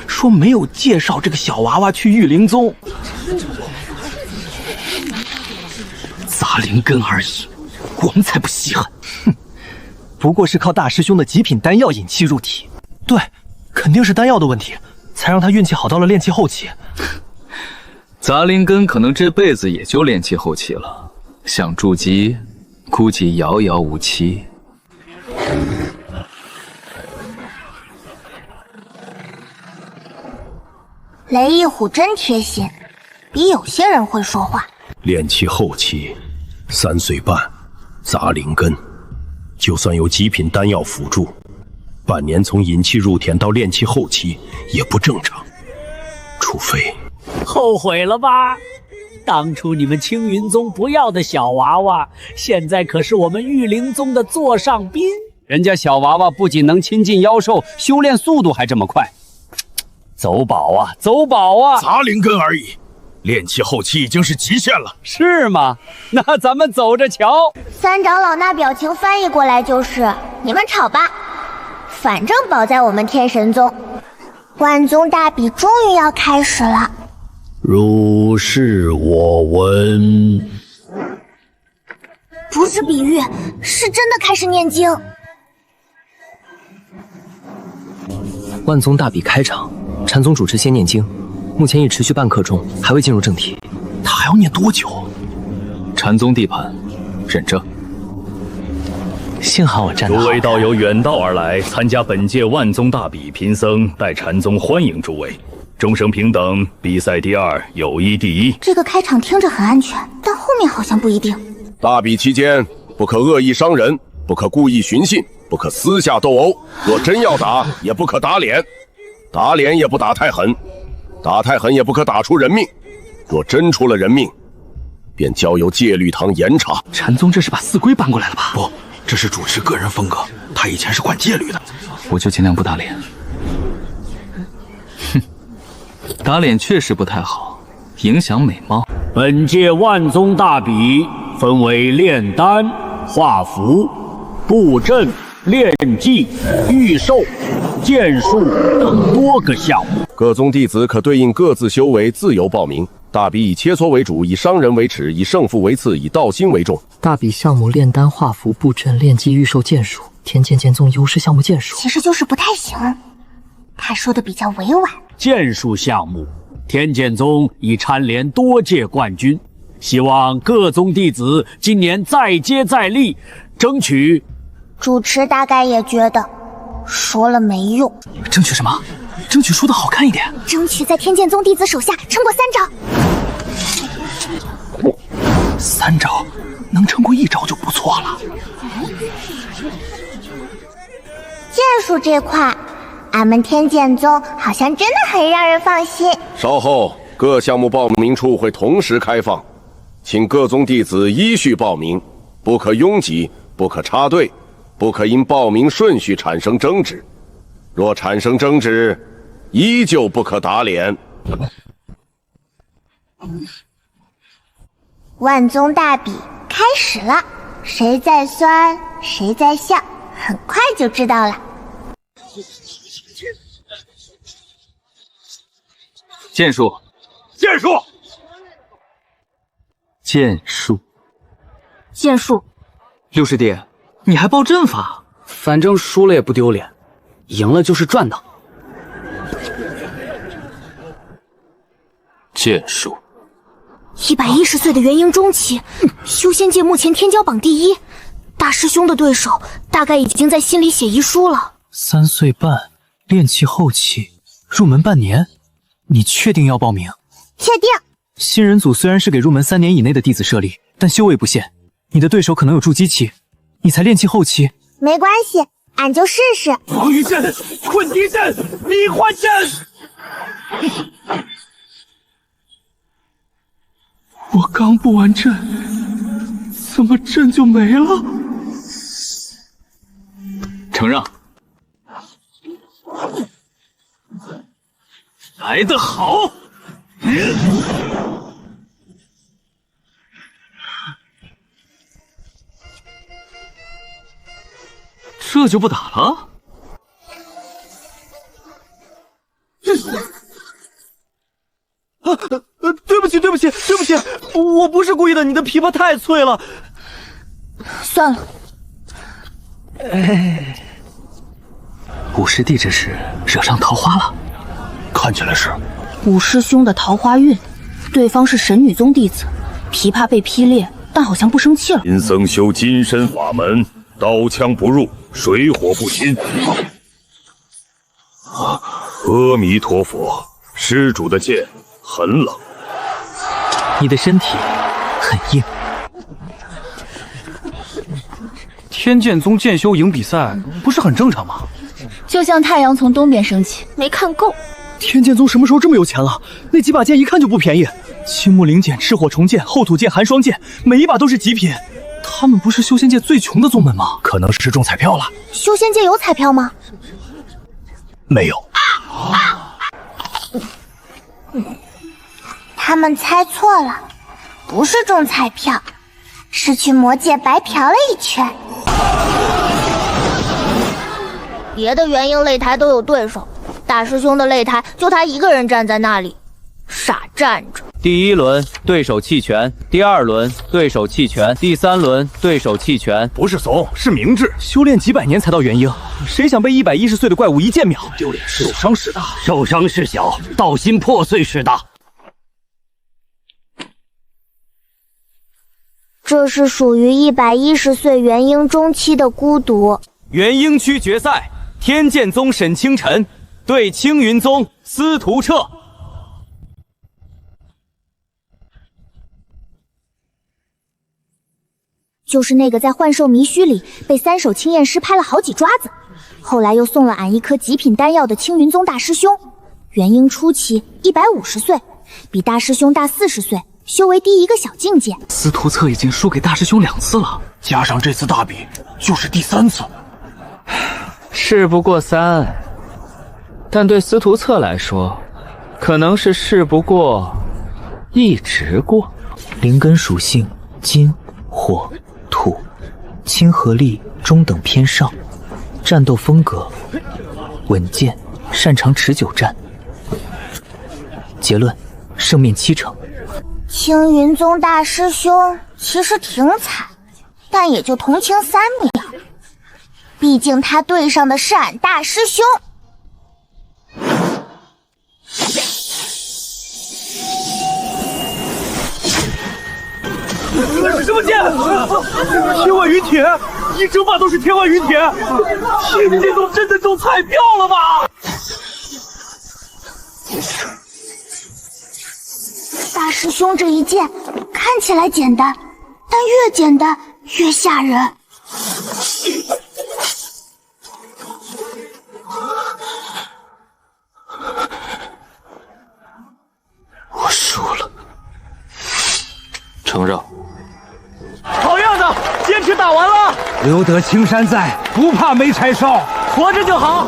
说没有介绍这个小娃娃去御灵宗。杂灵根而已，我们才不稀罕。哼，不过是靠大师兄的极品丹药引气入体。对，肯定是丹药的问题，才让他运气好到了炼气后期。杂灵根可能这辈子也就炼气后期了，想筑基，估计遥遥无期。雷一虎真贴心，比有些人会说话。炼气后期，3岁半，杂灵根，就算有极品丹药辅助，半年从引气入田到炼气后期也不正常，除非……后悔了吧？当初你们青云宗不要的小娃娃，现在可是我们御灵宗的座上宾。人家小娃娃不仅能亲近妖兽，修炼速度还这么快。走宝啊，走宝啊！杂灵根而已，炼气后期已经是极限了。是吗？那咱们走着瞧。三长老那表情翻译过来就是：你们吵吧，反正宝在我们天神宗。万宗大比终于要开始了。如是我闻。不是比喻，是真的开始念经。万宗大比开场，禅宗主持先念经，目前已持续半刻钟，还未进入正题。他还要念多久？禅宗地盘，忍着。幸好我站得好。诸位道友远道而来，参加本届万宗大比，贫僧代禅宗欢迎诸位。众生平等，比赛第二，友谊第一。这个开场听着很安全，但后面好像不一定。大比期间，不可恶意伤人，不可故意寻衅，不可私下斗殴。若真要打，也不可打脸，打脸也不打太狠，打太狠也不可打出人命。若真出了人命，便交由戒律堂严查。禅宗这是把四规搬过来了吧？不，这是主持个人风格。他以前是管戒律的。我就尽量不打脸。哼，打脸确实不太好，影响美貌。本届万宗大比分为炼丹、画符、布阵、炼技、御兽、剑术等多个项目。各宗弟子可对应各自修为自由报名。大比以切磋为主，以伤人为耻，以胜负为次，以道心为重。大比项目炼丹、画符、布阵、炼技、御兽、剑术。天剑剑宗优势项目剑术，其实就是不太行。他说的比较委婉。剑术项目，天剑宗已蝉联多届冠军，希望各宗弟子今年再接再厉，争取。主持大概也觉得说了没用。争取什么？争取输得好看一点。争取在天剑宗弟子手下撑过3招。3招，能撑过1招就不错了。剑术这块，俺们天剑宗好像真的很让人放心。稍后各项目报名处会同时开放，请各宗弟子依序报名，不可拥挤，不可插队，不可因报名顺序产生争执。若产生争执，依旧不可打脸。万宗大比开始了，谁在酸，谁在笑，很快就知道了。剑术，剑术，剑术，剑术。六师弟，你还报阵法？反正输了也不丢脸，赢了就是赚到。剑术。110岁的元婴中期，修仙界目前天骄榜第1，大师兄的对手大概已经在心里写遗书了。3岁半，练气后期，入门半年，你确定要报名？确定。新人组虽然是给入门3年以内的弟子设立，但修为不限，你的对手可能有筑基期，你才练气后期。没关系，俺就试试。防御阵，困敌阵，迷幻阵。我刚布完阵，怎么阵就没了？承让。来得好！这就不打了？对不起，对不起，对不起，我不是故意的，你的琵琶太脆了。算了。五师弟这是惹上桃花了，看起来是。五师兄的桃花运，对方是神女宗弟子，琵琶被劈裂，但好像不生气了。贫僧修金身法门，刀枪不入，水火不侵。阿弥陀佛，施主的剑很冷。你的身体很硬。天剑宗剑修营比赛不是很正常吗？就像太阳从东边升起，没看够。天剑宗什么时候这么有钱了？那几把剑一看就不便宜，青木灵剑、赤火重剑、后土剑、寒霜剑，每一把都是极品。他们不是修仙界最穷的宗门吗？可能是中彩票了。修仙界有彩票吗？没有。他们猜错了，不是中彩票，是去魔界白嫖了一圈。别的元婴擂台都有对手，大师兄的擂台就他一个人站在那里，傻站着。第1轮对手弃权，第2轮对手弃权，第3轮对手弃权。不是怂，是明智。修炼几百年才到元婴，谁想被110岁的怪物一剑秒？丢脸！受伤势大，受伤事小，道心破碎事大。这是属于110岁元婴中期的孤独。元婴区决赛，天剑宗沈清晨对青云宗司徒彻。就是那个在幻兽迷虚里被3手青焰师拍了好几抓子，后来又送了俺一颗极品丹药的青云宗大师兄。元婴初期150岁，比大师兄大40岁，修为低一个小境界。司徒策已经输给大师兄2次了，加上这次大比，就是第3次。事不过3，但对司徒策来说，可能是事不过一直过。灵根属性金、火、土，亲和力中等偏上，战斗风格稳健，擅长持久战。结论：胜面70%。青云宗大师兄其实挺惨，但也就同情3秒，毕竟他对上的是俺大师兄。这是什么剑？天外云铁，一整把都是天外云铁。天剑宗真的中彩票了吧？大师兄这一剑看起来简单，但越简单越吓人。我输了。承让。好样的，坚持打完了。留得青山在，不怕没柴烧，活着就好。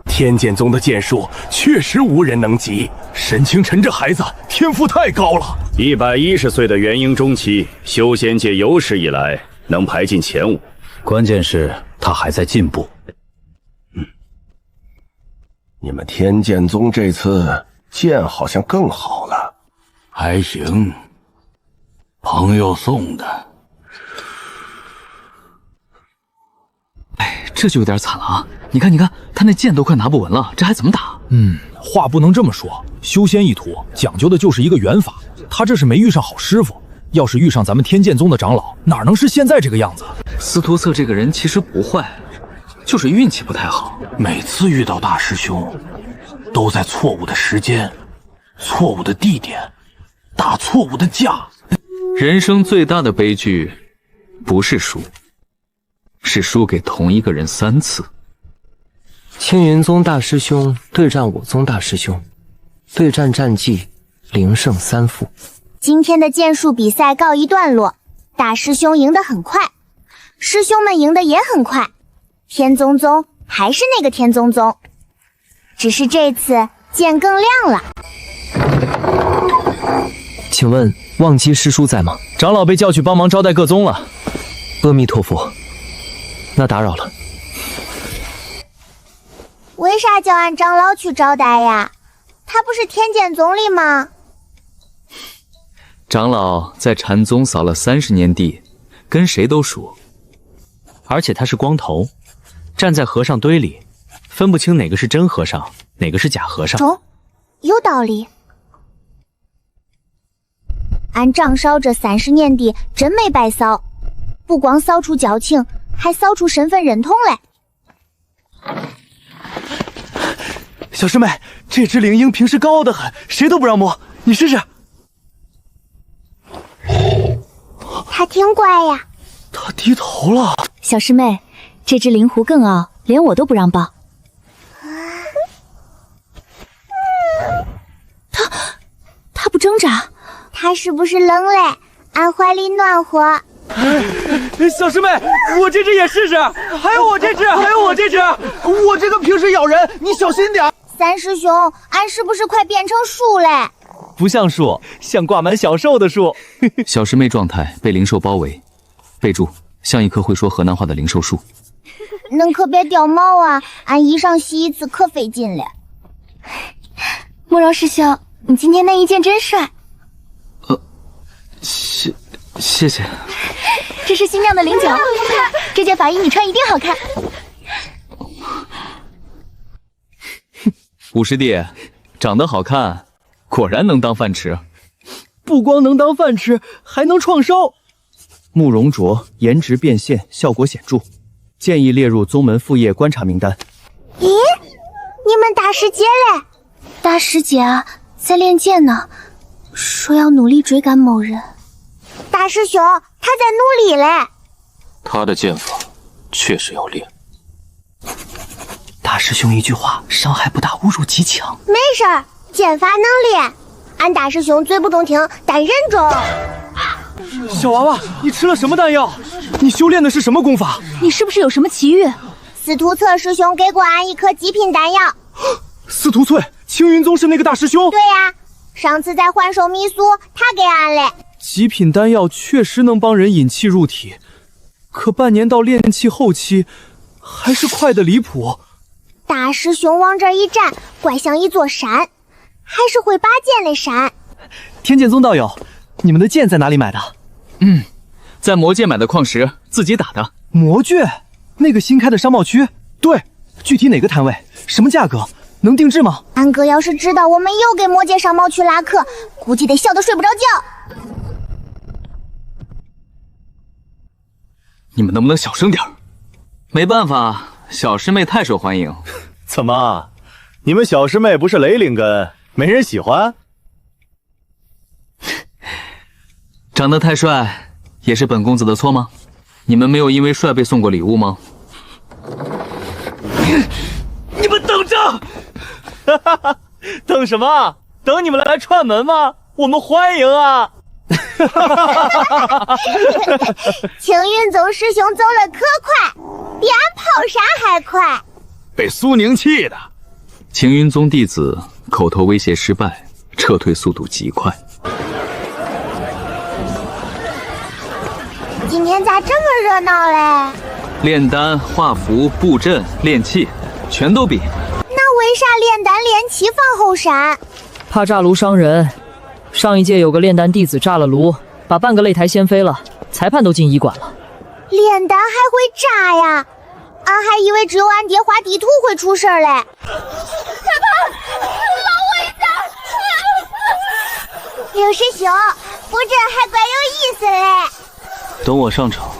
天剑宗的剑术确实无人能及，沈清晨这孩子天赋太高了。110岁的元婴中期，修仙界有史以来能排进前5，关键是他还在进步。你们天剑宗这次剑好像更好了。还行，朋友送的。哎，这就有点惨了啊！你看，他那剑都快拿不稳了，这还怎么打？话不能这么说，修仙一途讲究的就是一个缘法，他这是没遇上好师傅。要是遇上咱们天剑宗的长老，哪能是现在这个样子？司徒策这个人其实不坏，就是运气不太好。每次遇到大师兄，都在错误的时间、错误的地点打错误的架。人生最大的悲剧，不是输，是输给同一个人3次。青云宗大师兄对战我宗大师兄，对战战绩0胜3负。今天的剑术比赛告一段落，大师兄赢得很快，师兄们赢得也很快。天宗宗还是那个天宗宗，只是这次剑更亮了。请问忘机师叔在吗？长老被叫去帮忙招待各宗了。阿弥陀佛，那打扰了。为啥叫俺长老去招待呀？他不是天剑宗里吗？长老在禅宗扫了30年地，跟谁都熟，而且他是光头，站在和尚堆里，分不清哪个是真和尚，哪个是假和尚。中，有道理。俺掌烧这30年地真没白烧，不光烧出矫情，还烧出身份认同嘞。小师妹，这只灵鹰平时高傲得很，谁都不让摸，你试试。他挺乖呀。他低头了。小师妹，这只灵狐更傲，连我都不让抱。他不挣扎，他是不是冷嘞？俺怀里暖和。小师妹，我这只也试试，还有我这只，我这个平时咬人，你小心点。三师兄，俺是不是快变成树嘞？不像树，像挂满小兽的树。小师妹状态被灵兽包围，备注：像一棵会说河南话的灵兽树。恁可别掉毛啊！俺衣裳洗一次可费劲了。慕容师兄，你今天那一件真帅。谢谢。这是新酿的灵酒，这件法衣你穿一定好看。五师弟，长得好看，果然能当饭吃。不光能当饭吃，还能创烧。慕容卓颜值变现，效果显著，建议列入宗门副业观察名单。咦，你们大师姐嘞？大师姐啊，在练剑呢，说要努力追赶某人。大师兄，他在努力嘞。他的剑法确实要练。大师兄一句话，伤害不大，侮辱极强。没事儿，剑法能练。俺大师兄嘴不中听，但人中。小娃娃，你吃了什么丹药？你修炼的是什么功法？你是不是有什么奇遇？司徒策师兄给过俺一颗极品丹药。司徒粹，青云宗是那个大师兄？对呀，上次在幻兽迷宿，他给俺嘞。极品丹药确实能帮人引气入体，可半年到炼气后期，还是快得离谱。大师兄往这一站，怪像一座山，还是会拔剑的山。天剑宗道友，你们的剑在哪里买的？在魔界买的矿石，自己打的。魔界？那个新开的商贸区？对，具体哪个摊位？什么价格？能定制吗？安哥要是知道我们又给魔界商贸区拉客，估计得笑得睡不着觉。你们能不能小声点？没办法，小师妹太受欢迎。怎么，你们小师妹不是雷灵根，没人喜欢？长得太帅，也是本公子的错吗？你们没有因为帅被送过礼物吗？你们等着！等什么？等你们来串门吗？我们欢迎啊！青云宗师兄走了可快，比俺跑山还快。被苏宁气的。青云宗弟子口头威胁失败，撤退速度极快。今天咋这么热闹嘞？炼丹、画符、布阵、炼器，全都比。那为啥炼丹炼器放后山？怕炸炉伤人。上一届有个炼丹弟子炸了炉，把半个擂台掀飞了，裁判都进医馆了。炼丹还会炸呀？俺还以为只有俺爹画地图会出事嘞。裁判，老危险！刘师兄，布阵还怪有意思嘞。等我上场，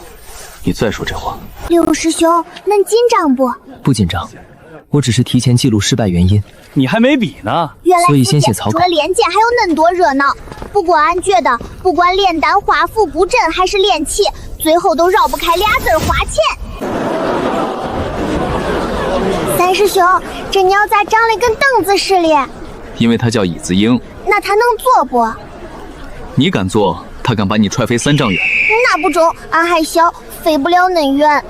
你再说这话。刘师兄，恁紧张不？不紧张，我只是提前记录失败原因。你还没比呢，所以先写草稿。除了练剑还有恁多热闹。不过俺觉得，不管炼丹、画符、布阵还是炼器，最后都绕不开俩字儿花钱。三师兄，这鸟咋长得跟凳子似的？因为它叫椅子鹰。那它能坐不？你敢坐，它敢把你踹飞3丈远。那不中，俺还小，飞不了恁远。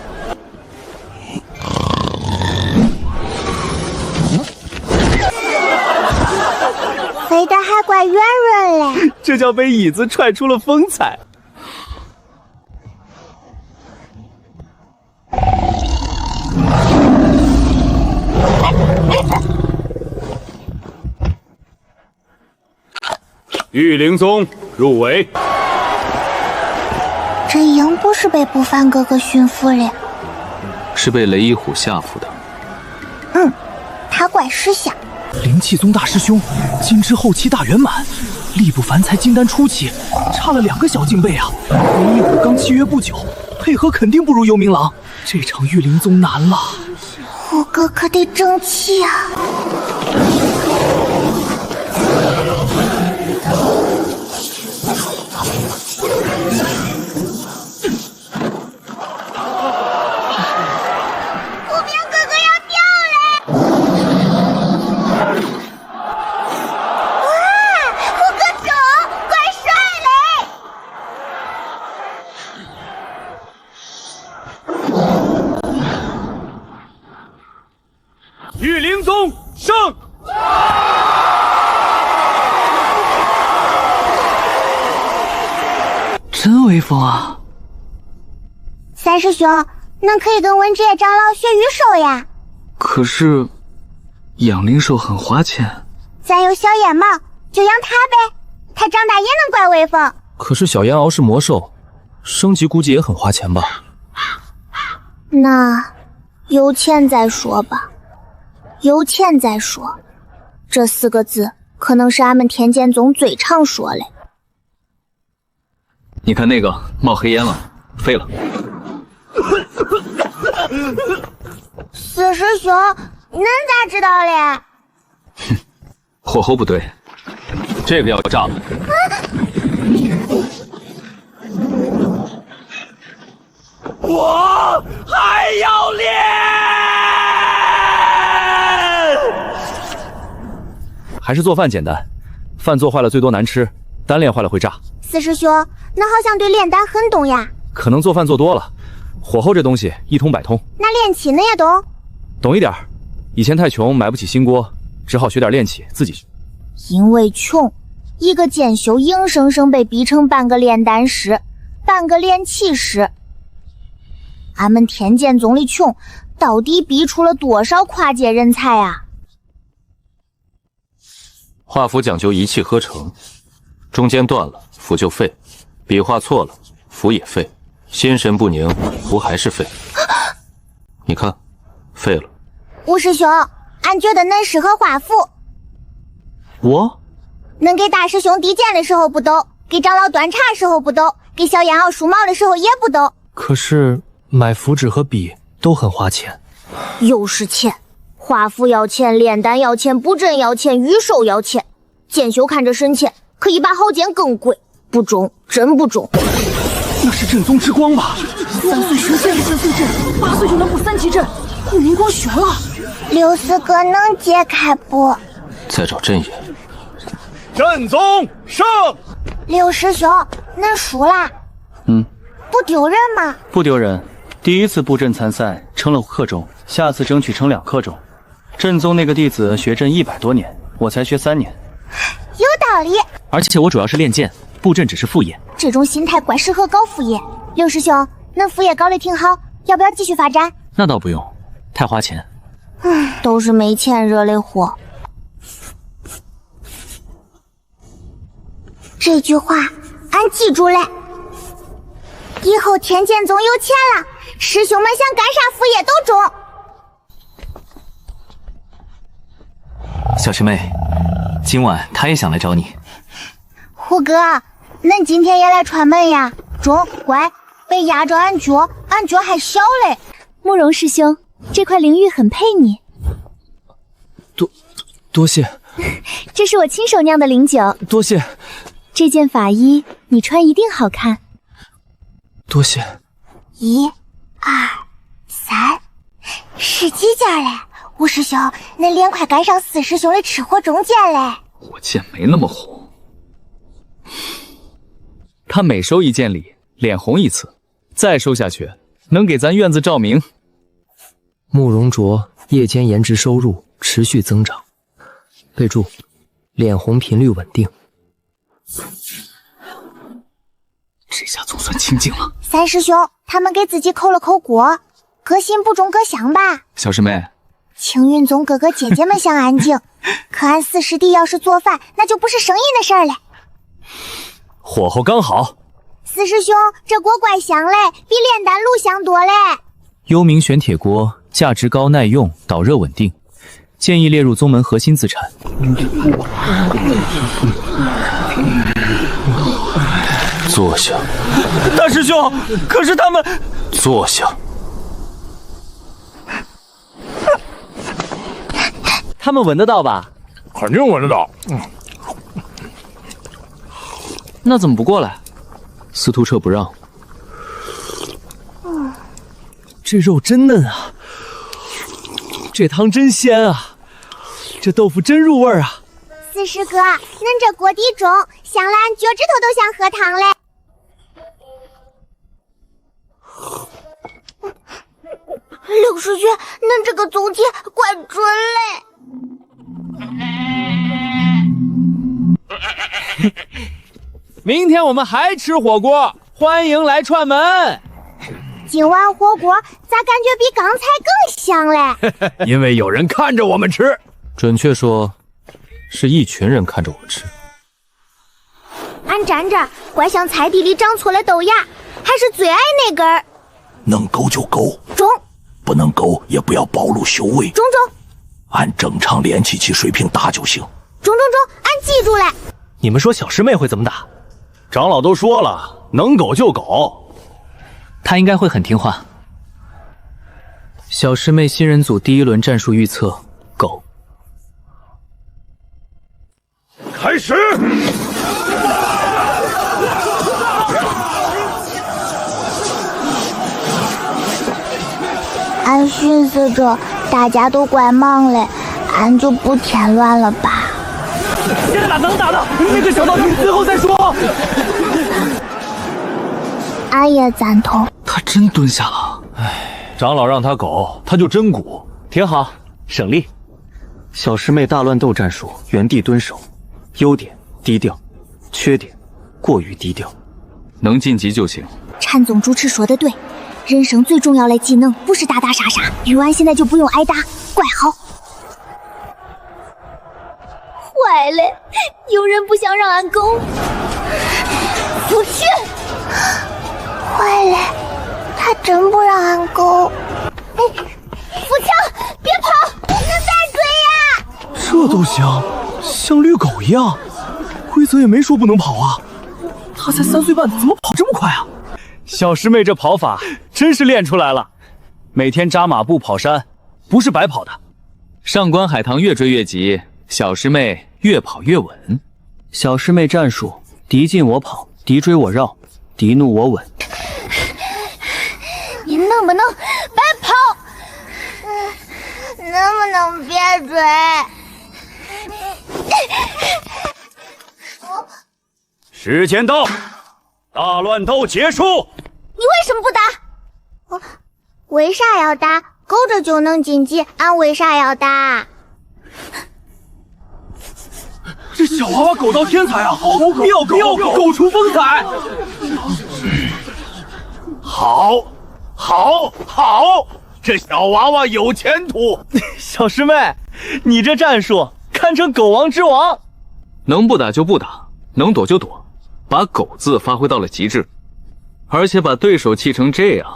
飞得还怪圆润嘞，这叫被椅子踹出了风采。玉灵宗入围。这鹰不是被不凡哥哥驯服了，是被雷一虎吓唬的。他怪识相。灵气宗大师兄，金之后期大圆满，力不凡才金丹初期，差了2个小境辈啊！雷一虎刚契约不久，配合肯定不如幽冥狼，这场玉灵宗难了。虎哥可得争气啊！玉灵宗胜！真威风啊！三师兄，恁可以跟文职业长老学御兽呀。可是养灵兽很花钱。咱有小野猫，就养它呗，它长大也能怪威风。可是小炎鳌是魔兽，升级估计也很花钱吧？那有钱再说吧，有钱再说。这4个字可能是俺们天剑宗最常说的。你看那个冒黑烟了，废了。四师兄，恁咋知道的？火候不对，这个要炸了。我还要练。还是做饭简单，饭做坏了最多难吃，单练坏了会炸。四师兄，那好像对炼丹很懂呀。可能做饭做多了，火候这东西一通百通。那炼器恁也懂？懂一点，以前太穷买不起新锅，只好学点炼器自己学。因为穷，一个剑修硬生生被逼成半个炼丹师，半个炼器师。俺们天剑宗的穷，到底逼出了多少跨界人才啊？画符讲究一气呵成，中间断了，符就废；笔画错了，符也废；心神不宁，符还是废。你看，废了。吴师兄，俺觉得恁适合画符。我？恁给大师兄递剑的时候不抖，给长老端茶时候不抖，给小燕熬梳毛的时候也不抖。可是买符纸和笔都很花钱。又是钱，画符要钱，炼丹要钱，布阵要钱，御兽要钱。剑修看着深浅，可一把好剑更贵，不中，真不中。那是阵宗之光吧？3岁学剑3岁阵，8岁就能布3级阵，顾明光悬了。六四哥能解开不？再找阵爷。阵宗胜。六师兄，恁输了。不丢人吗？不丢人。第一次布阵参赛称了5克重，下次争取称2克重。正宗那个弟子学阵100多年，我才学3年。有道理。而且我主要是练剑，布阵只是副业。这种心态怪适合搞副业。六师兄，恁副业搞得挺好，要不要继续发展？那倒不用，太花钱。都是没钱惹的祸。这句话俺记住了。以后天剑宗有钱了，师兄们想干啥副业都中。小师妹，今晚他也想来找你。虎哥，恁今天也来串门呀？中，乖，别压着俺脚，俺脚还小嘞。慕容师兄，这块灵玉很配你。多谢。这是我亲手酿的灵酒。多谢。这件法衣你穿一定好看。多谢。1、2、3，是几件嘞？吴师兄，恁脸快赶上4师兄的吃货中剑嘞！我剑没那么红。他每收一件礼，脸红一次，再收下去，能给咱院子照明。慕容卓夜间颜值收入持续增长。备注：脸红频率稳定。这下总算清静了。3师兄，他们给自己扣了扣锅，各心不中各香吧。小师妹，青云宗哥哥姐姐们想安静，可俺4师弟要是做饭，那就不是生意的事儿了。火候刚好。4师兄，这锅怪香嘞，比炼丹炉香多嘞。幽冥玄铁锅，价值高，耐用，导热稳定，建议列入宗门核心资产。坐下。大师兄，可是他们……坐下。他们闻得到吧？肯定闻得到。那怎么不过来？司徒彻不让。这肉真嫩啊，这汤真鲜啊，这豆腐真入味啊。4师哥，恁这锅底重，香了俺脚趾头都想喝汤嘞。6师兄，恁这个总结怪准嘞。明天我们还吃火锅，欢迎来串门。今晚火锅咋感觉比刚才更香嘞？因为有人看着我们吃，准确说，是一群人看着我们吃。俺沾着怪像菜地里长错了豆芽，还是最爱那根儿。能勾就勾，中；不能勾也不要暴露修为。中，按正常炼气期水平打就行。中，俺记住了。你们说小师妹会怎么打？长老都说了，能狗就狗。她应该会很听话。小师妹新人组第1轮战术预测：狗。开始。俺寻思着大家都怪忙嘞，俺就不添乱了吧。现在能打的那个小道具最后再说。俺也赞同。他真蹲下了。长老让他狗，他就真鼓，挺好，省力。小师妹大乱斗战术，原地蹲守，优点低调，缺点过于低调，能晋级就行。禅宗主持说的对，人生最重要的技能不是打打杀杀，玉婉现在就不用挨打，怪好。坏了，有人不想让俺勾，不去。坏了，他真不让俺勾。福强，别跑，我在追呀！这都行，像绿狗一样，规则也没说不能跑啊。他才3岁半，怎么跑这么快啊？小师妹这跑法真是练出来了，每天扎马步跑山，不是白跑的。上官海棠越追越急，小师妹越跑越稳。小师妹战术：敌近我跑，敌追我绕，敌怒我稳。你能不能别跑？能不能别追？时间到，大乱斗结束。你为什么不打？为啥要打？勾着就能晋级，俺为啥要打？这小娃娃狗到天才啊！妙狗，狗出风采。好，这小娃娃有前途。小师妹，你这战术堪称狗王之王。能不打就不打，能躲就躲，把狗字发挥到了极致，而且把对手气成这样，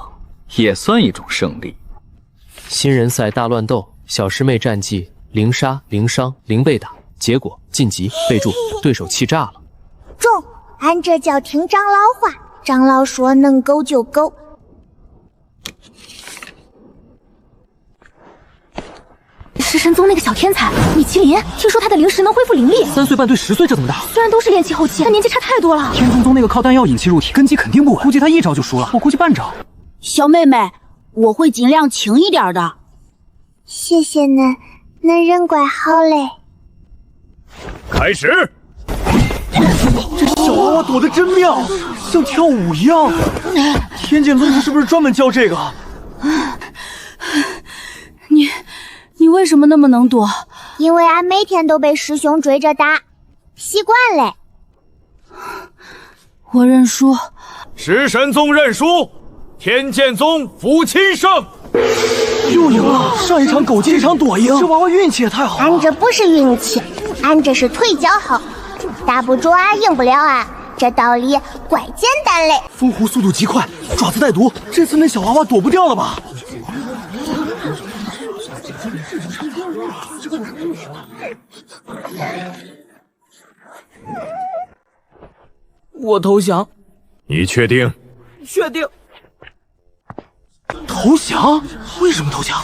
也算一种胜利。新人赛大乱斗，小师妹战绩0杀0伤0被打，结果晋级。备注：对手气炸了。中，俺这叫听长老话，长老说能勾就勾。食神宗那个小天才米其林，听说他的灵石能恢复灵力。3岁半对10岁，这怎么打？虽然都是炼气后期，但年纪差太多了。天宗宗那个靠丹药引气入体，根基肯定不稳，估计他一招就输了。我估计半招。小妹妹，我会尽量轻一点的。谢谢恁，恁人怪好嘞。开始。这小娃娃躲得真妙，像跳舞一样。天剑宗是不是专门教这个？你为什么那么能躲？因为俺每天都被师兄追着打，习惯嘞。我认输。食神宗认输，天剑宗服亲胜。又赢了！上一场狗，这场躲赢。这娃娃运气也太好了。俺这不是运气，俺这是腿脚好，打不住俺，赢不了俺。这道理怪简单嘞。风狐速度极快，爪子带毒，这次那小娃娃躲不掉了吧？我投降。你确定？确定。投降？为什么投降？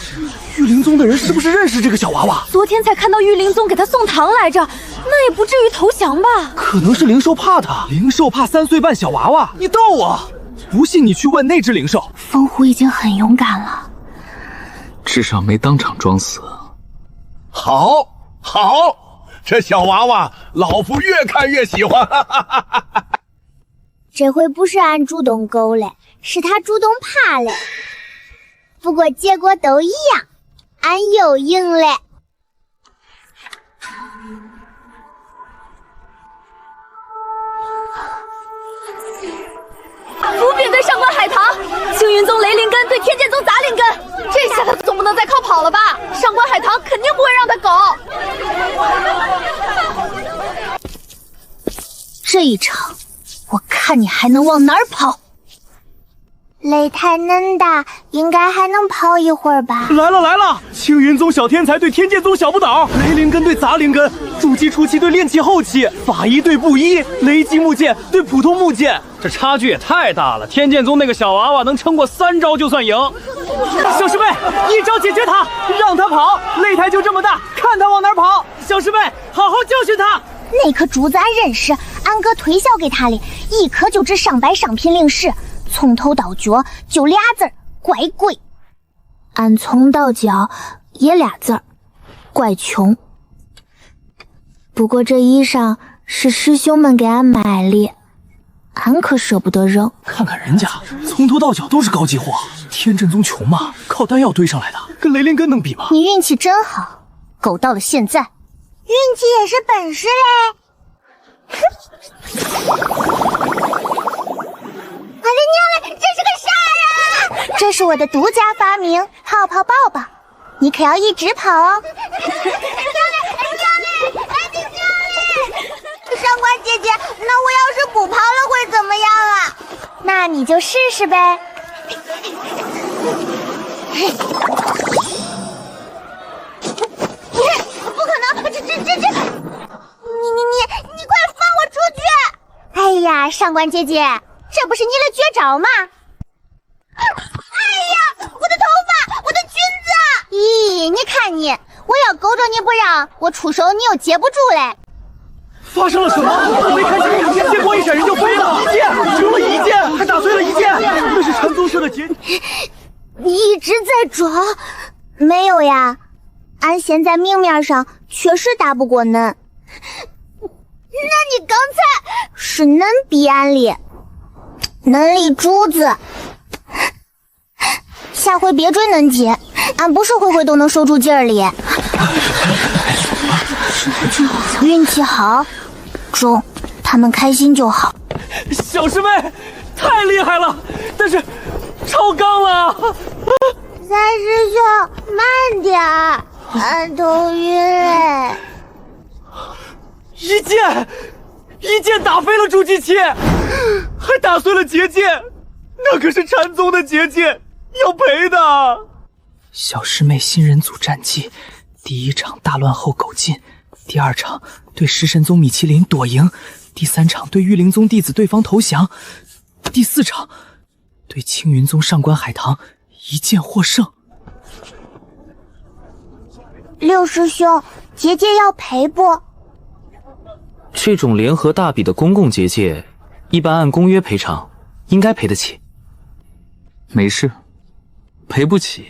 玉灵宗的人是不是认识这个小娃娃？昨天才看到玉灵宗给他送糖来着，那也不至于投降吧？可能是灵兽怕他，灵兽怕3岁半小娃娃。你逗我？不信你去问那只灵兽。风狐已经很勇敢了，至少没当场装死。好，这小娃娃老夫越看越喜欢。这回不是俺主动勾嘞，是他主动怕嘞。不过结果都一样，俺又赢嘞。青云宗雷灵根对天剑宗杂灵根，这下他总不能再靠跑了吧？上官海棠肯定不会让他苟。这一场，我看你还能往哪儿跑？擂台恁大，应该还能跑一会儿吧？来了！青云宗小天才对天剑宗小不倒，雷灵根对杂灵根，筑基初期对炼气后期，法医对布衣，雷击木剑对普通木剑，这差距也太大了。天剑宗那个小娃娃能撑过3招就算赢。小师妹，一招解决他，让他跑。擂台就这么大，看他往哪儿跑。小师妹，好好教训他。那颗珠子俺认识，俺哥推销给他的，一颗就值上百上品灵石。从头到脚就俩字儿，怪贵。俺从到脚也俩字儿，怪穷。不过这衣裳是师兄们给俺买的，俺可舍不得扔。看看人家从头到脚都是高级货，天正宗穷嘛，靠丹药堆上来的，跟雷灵根能比吗？你运气真好，苟到了现在，运气也是本事嘞。我的娘嘞，这是个啥呀？这是我的独家发明，泡泡抱抱，你可要一直跑哦。娘嘞！上官姐姐，那我要是不跑了会怎么样啊？那你就试试呗。不可能！这！你快放我出去！哎呀，上官姐姐，这不是你的绝招吗？哎呀，我的头发，我的裙子！咦，你看你，我要勾着你不让，我出手你又接不住嘞。发生了什么？我没看清，剑光一闪人就飞了，一剑只用了一剑，还打碎了一剑，那是禅宗社的结。一直在装，没有呀，俺现在明面上确实打不过恁。那你刚才是恁逼俺的，恁立珠子，下回别追恁姐，俺不是回回都能守住劲儿里。运气好，中，他们开心就好。小师妹太厉害了，但是超纲了。三师兄，慢点儿，俺头晕嘞。一剑打飞了筑基期，还打碎了结界，那可是禅宗的结界，要赔的。小师妹新人组战绩，第一场大乱后苟进，第二场对食神宗米其林躲赢，第三场对玉灵宗弟子对方投降，第四场对青云宗上官海棠一剑获胜。六师兄，结界要赔不？这种联合大比的公共结界，一般按公约赔偿，应该赔得起。没事，赔不起，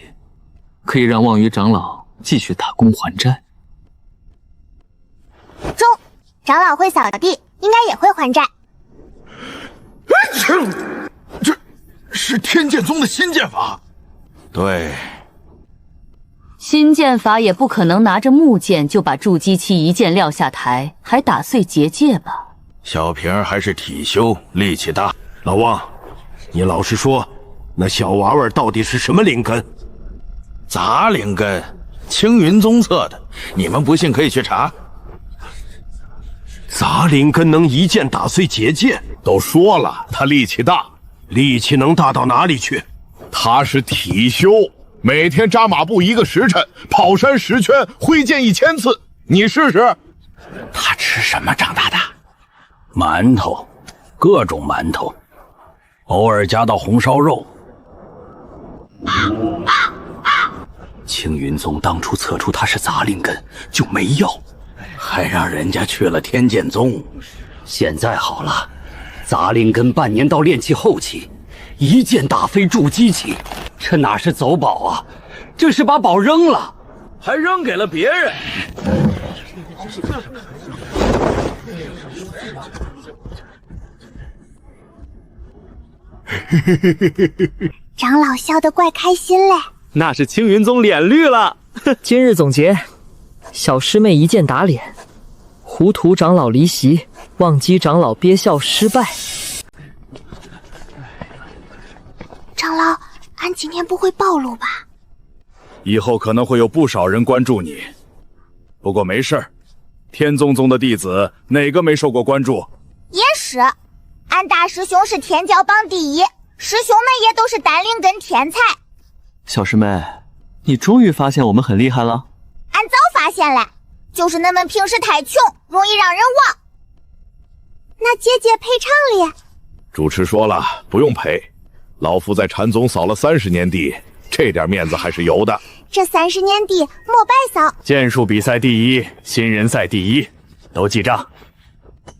可以让望鱼长老继续打工还债。中，长老会扫地，应该也会还债。这是天剑宗的新剑法。对。新剑法也不可能拿着木剑就把筑基期一剑撂下台，还打碎结界吧？小平儿还是体修，力气大。老汪，你老实说，那小娃娃到底是什么灵根？杂灵根，青云宗测的，你们不信可以去查。杂灵根能一剑打碎结界？都说了，他力气大，力气能大到哪里去？他是体修。每天扎马步1个时辰，跑山10圈，挥剑1000次，你试试。他吃什么长大的？馒头，各种馒头，偶尔加到红烧肉。青云宗当初测出他是杂灵根就没要，还让人家去了天剑宗。现在好了，杂灵根半年到炼气后期，一剑打飞筑基期。这哪是走宝啊，这是把宝扔了，还扔给了别人。长老笑得怪开心嘞。那是青云宗脸绿了。今日总结：小师妹一剑打脸，糊涂长老离席，望姬长老憋笑失败。长老，俺今天不会暴露吧？以后可能会有不少人关注你，不过没事儿，天宗宗的弟子哪个没受过关注？也是，俺大师兄是天骄榜第1，师兄们也都是单灵根天才。小师妹，你终于发现我们很厉害了。俺早发现了，就是恁们平时太穷，容易让人忘。那姐姐赔偿哩？主持说了，不用赔。老夫在禅宗扫了30年地，这点面子还是有的。这30年地莫白扫。剑术比赛第1，新人赛第1，都记账。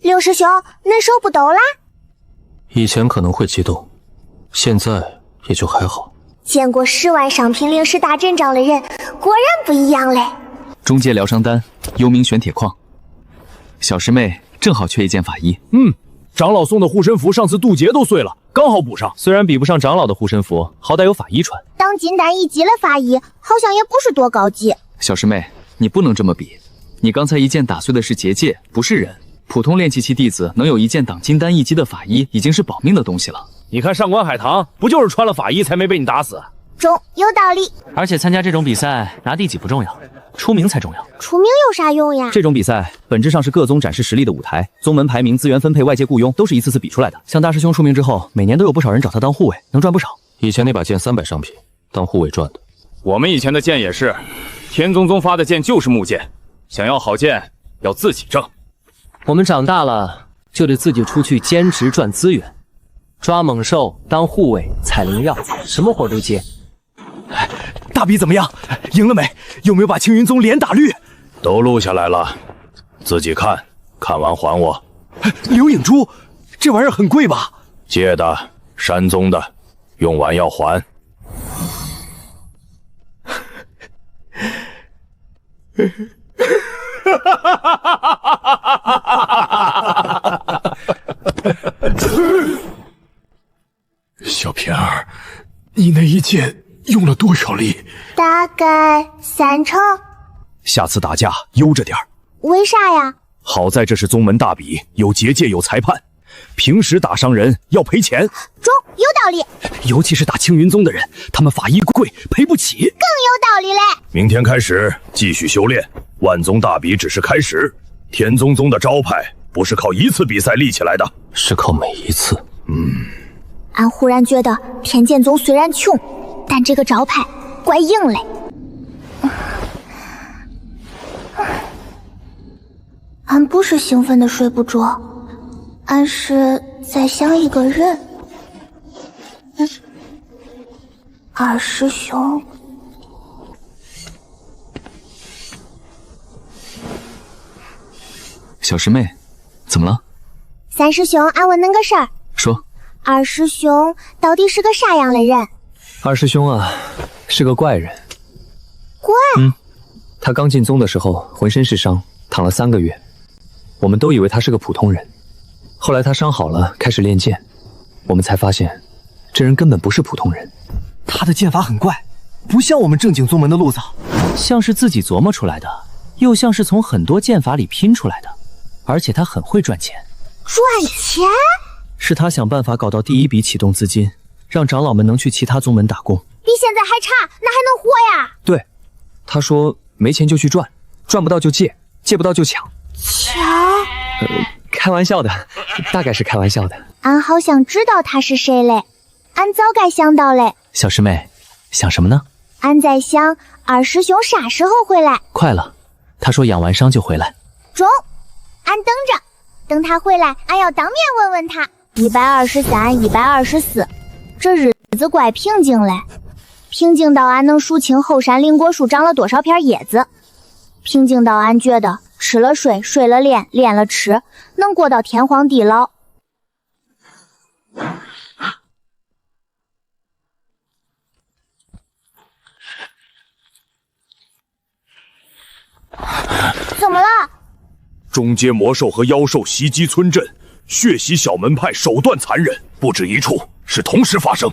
刘师兄，恁手不抖啦？以前可能会激动，现在也就还好。见过10万商品灵石大阵仗的人，果然不一样嘞。中阶疗伤丹，幽冥玄铁矿。小师妹正好缺一件法衣。长老送的护身符上次渡劫都碎了，刚好补上。虽然比不上长老的护身符，好歹有法衣穿。当金丹1级的法衣，好像也不是多高级。小师妹，你不能这么比。你刚才一剑打碎的是结界，不是人。普通炼气期弟子能有一件挡金丹1级的法衣，已经是保命的东西了。你看上官海棠，不就是穿了法衣才没被你打死？中，有道理。而且参加这种比赛，拿第几不重要，出名才重要。出名有啥用呀？这种比赛本质上是各宗展示实力的舞台，宗门排名、资源分配、外界雇佣都是一次次比出来的。像大师兄出名之后，每年都有不少人找他当护卫，能赚不少。以前那把剑300商品，当护卫赚的。我们以前的剑也是，天宗宗发的剑就是木剑，想要好剑要自己挣。我们长大了就得自己出去兼职赚资源，抓猛兽、当护卫、采灵药，什么活都接。大比怎么样？赢了没？有没有把青云宗连打绿？都录下来了，自己看，看完还我。流影珠，这玩意儿很贵吧？借的，山宗的，用完要还。小平儿，你那一剑用了多少力？大概30%。下次打架悠着点儿。为啥呀？好在这是宗门大比，有结界有裁判，平时打伤人要赔钱。中，有道理。尤其是打青云宗的人，他们法衣贵，赔不起。更有道理嘞。明天开始继续修炼，万宗大比只是开始。天宗宗的招牌不是靠一次比赛立起来的，是靠每一次。俺忽然觉得天剑宗虽然穷，但这个招牌怪硬嘞。俺不是兴奋的睡不着，俺是在想一个人。二师兄，小师妹，怎么了？三师兄，俺问恁个事儿。说。二师兄到底是个啥样的人？二师兄啊，是个怪人。怪？他刚进宗的时候浑身是伤，躺了3个月，我们都以为他是个普通人。后来他伤好了，开始练剑，我们才发现，这人根本不是普通人。他的剑法很怪，不像我们正经宗门的路子，像是自己琢磨出来的，又像是从很多剑法里拼出来的。而且他很会赚钱。赚钱？是他想办法搞到第一笔启动资金，让长老们能去其他宗门打工。比现在还差，那还能活呀？对，他说没钱就去赚，赚不到就借，借不到就抢。抢？开玩笑的，大概是开玩笑的。俺好像知道他是谁嘞，俺早该想到嘞。小师妹，想什么呢？俺在想二师兄啥时候回来。快了，他说养完伤就回来。中，俺等着，等他回来，俺要当面问问他。123、124，这日子怪平静嘞，平静到俺能数清后山灵果树长了多少片叶子，平静到俺觉得吃了睡，睡了练，练了吃，能过到天荒地老。怎么了？中阶魔兽和妖兽袭击村镇，血洗小门派手段残忍，不止一处，是同时发生。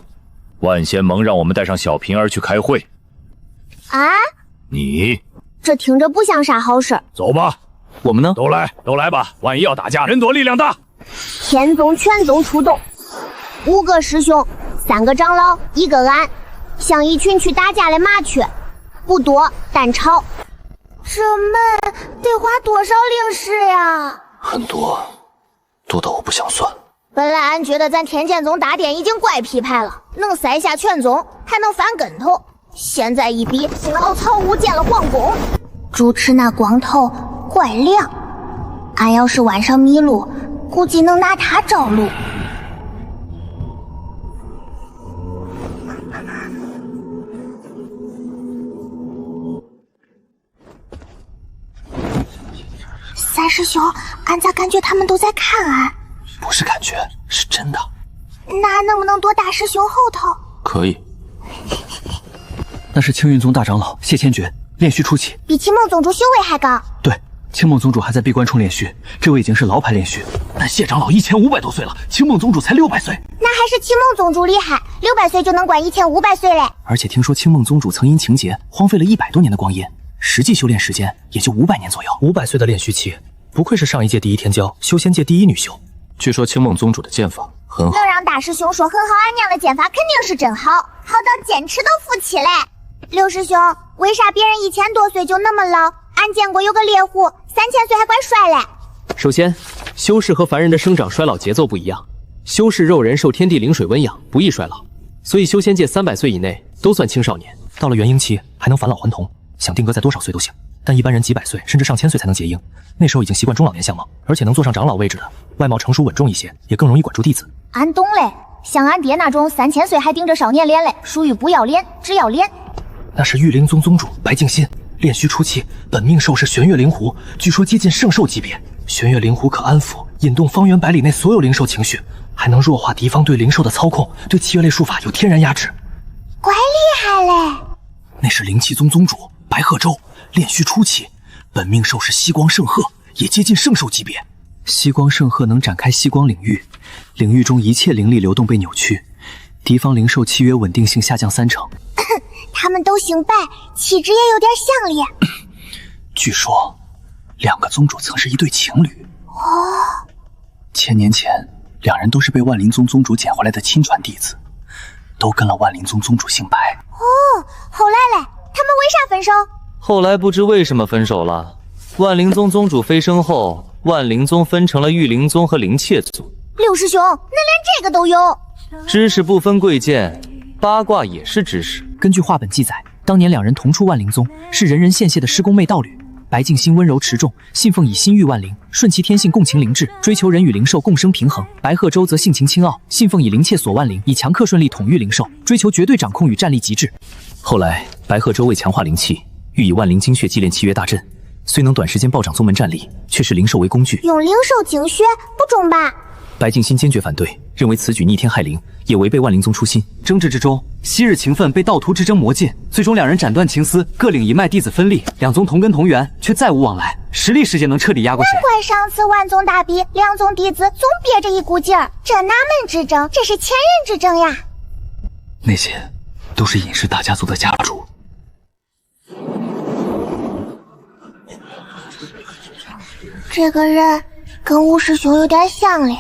万仙盟让我们带上小平儿去开会。啊？你这听着不像啥好事。走吧。我们呢？都来吧！万一要打架，人多力量大。天宗全宗出动，5个师兄3个长老1个俺，像一群去打架的麻雀，不多但吵。这门得花多少灵石呀？很多，多到我不想算。本来俺觉得咱天剑宗大殿已经怪批判了，能塞下全宗，还能翻跟头。现在一比，老曹屋建了皇宫，主持那光头怪亮。俺要是晚上迷路，估计能拿他找路。三师兄，俺咋感觉他们都在看俺？不是感觉，是真的。那能不能躲大师兄后头？可以。那是青云宗大长老谢千珏，炼虚初期，比青梦宗主修为还高。对，青梦宗主还在闭关中炼虚，这位已经是老牌炼虚。但谢长老1500多岁了，青梦宗主才600岁。那还是青梦宗主厉害，600岁就能管1500岁嘞。而且听说青梦宗主曾因情劫荒废了100多年的光阴，实际修炼时间也就500年左右。500岁的炼虚期，不愧是上一届第一天骄，修仙界第一女修。据说青梦宗主的剑法很好，能让大师兄说很好，俺娘的剑法肯定是真好，好到剑齿都浮起来。六师兄，为啥别人1000多岁就那么老？俺见过有个猎户3000岁还怪帅嘞。首先，修士和凡人的生长衰老节奏不一样，修士肉人受天地灵水温养，不易衰老，所以修仙界300岁以内都算青少年。到了元婴期还能返老还童，想定格在多少岁都行。但一般人几百岁甚至上千岁才能结婴，那时候已经习惯中老年相貌，而且能坐上长老位置的，外貌成熟稳重一些，也更容易管住弟子。俺懂嘞，像俺爹那种3000岁还顶着少年脸嘞，属于不要脸，只要脸。那是玉灵宗宗主白敬新，炼虚初期，本命兽是玄月灵狐，据说接近圣兽级别。玄月灵狐可安抚、引动方圆百里内所有灵兽情绪，还能弱化敌方对灵兽的操控，对契约类术法有天然压制。怪厉害嘞！那是灵气宗宗主白鹤洲，炼虚初期，本命兽是息光圣鹤，也接近圣兽级别。息光圣鹤能展开息光领域，领域中一切灵力流动被扭曲，敌方灵兽契约稳定性下降30%。他们都姓白，气质也有点像咧。据说2个宗主曾是一对情侣。哦，1000年前2人都是被万灵宗宗主捡回来的亲传弟子，都跟了万灵宗宗主姓白。哦，后来嘞，他们为啥分手？后来不知为什么分手了。万灵宗宗主飞升后，万灵宗分成了玉灵宗和灵切宗。六师兄，恁连这个都有？知识不分贵贱，八卦也是知识。根据话本记载，当年2人同出万灵宗，是人人羡羡的师公妹道侣。白敬新温柔持重，信奉以心育万灵，顺其天性共情灵智，追求人与灵兽共生平衡。白鹤洲则性情清傲，信奉以灵切锁万灵，以强克顺利统御灵兽，追求绝对掌控与战力极致。后来白鹤洲为强化灵气，欲以万灵精血祭炼契约大阵，虽能短时间暴涨宗门战力，却视灵兽为工具，用灵兽精血不中吧？白敬新坚决反对，认为此举逆天害灵，也违背万灵宗初心。争执之中，昔日情分被道途之争磨尽，最终2人斩断情丝，各领一脉，弟子分立，2宗同根同源，却再无往来。实力世界能彻底压过谁？难怪上次万宗大比，2宗弟子总憋着一股劲儿，这哪门之争？这是前人之争呀！那些都是尹氏大家族的家主。这个人跟吴师兄有点像嘞。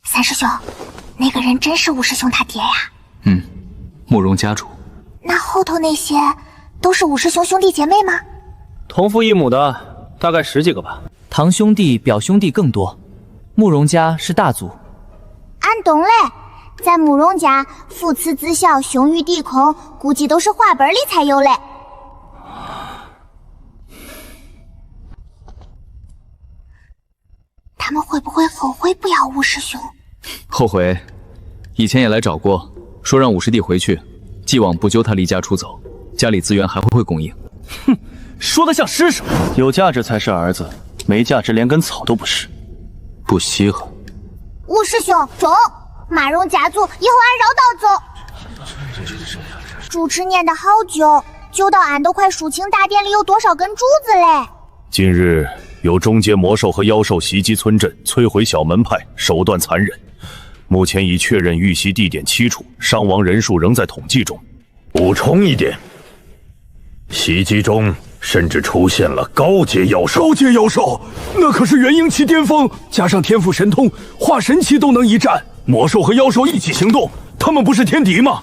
三师兄，那个人真是吴师兄他爹呀？慕容家主。那后头那些都是吴师兄兄弟姐妹吗？同父异母的大概10几个吧。堂兄弟、表兄弟更多。慕容家是大族。俺懂嘞，在慕容家，父慈子孝，兄于弟恭，估计都是话本里才有嘞。他们会不会后悔不要吴师兄？后悔，以前也来找过，说让武师弟回去，既往不咎他离家出走，家里资源还会供应。哼，说得像施舍，有价值才是儿子，没价值连根草都不是。不稀罕。吴师兄，中！马荣家族，以后俺绕道走。主持念得好久，久到俺都快数清大殿里有多少根柱子嘞。近日有中阶魔兽和妖兽袭击村镇，摧毁小门派，手段残忍。目前已确认遇袭地点7处，伤亡人数仍在统计中。补充一点，袭击中甚至出现了高阶妖兽。高阶妖兽，那可是元婴期巅峰，加上天赋神通，化神期都能一战。魔兽和妖兽一起行动，他们不是天敌吗？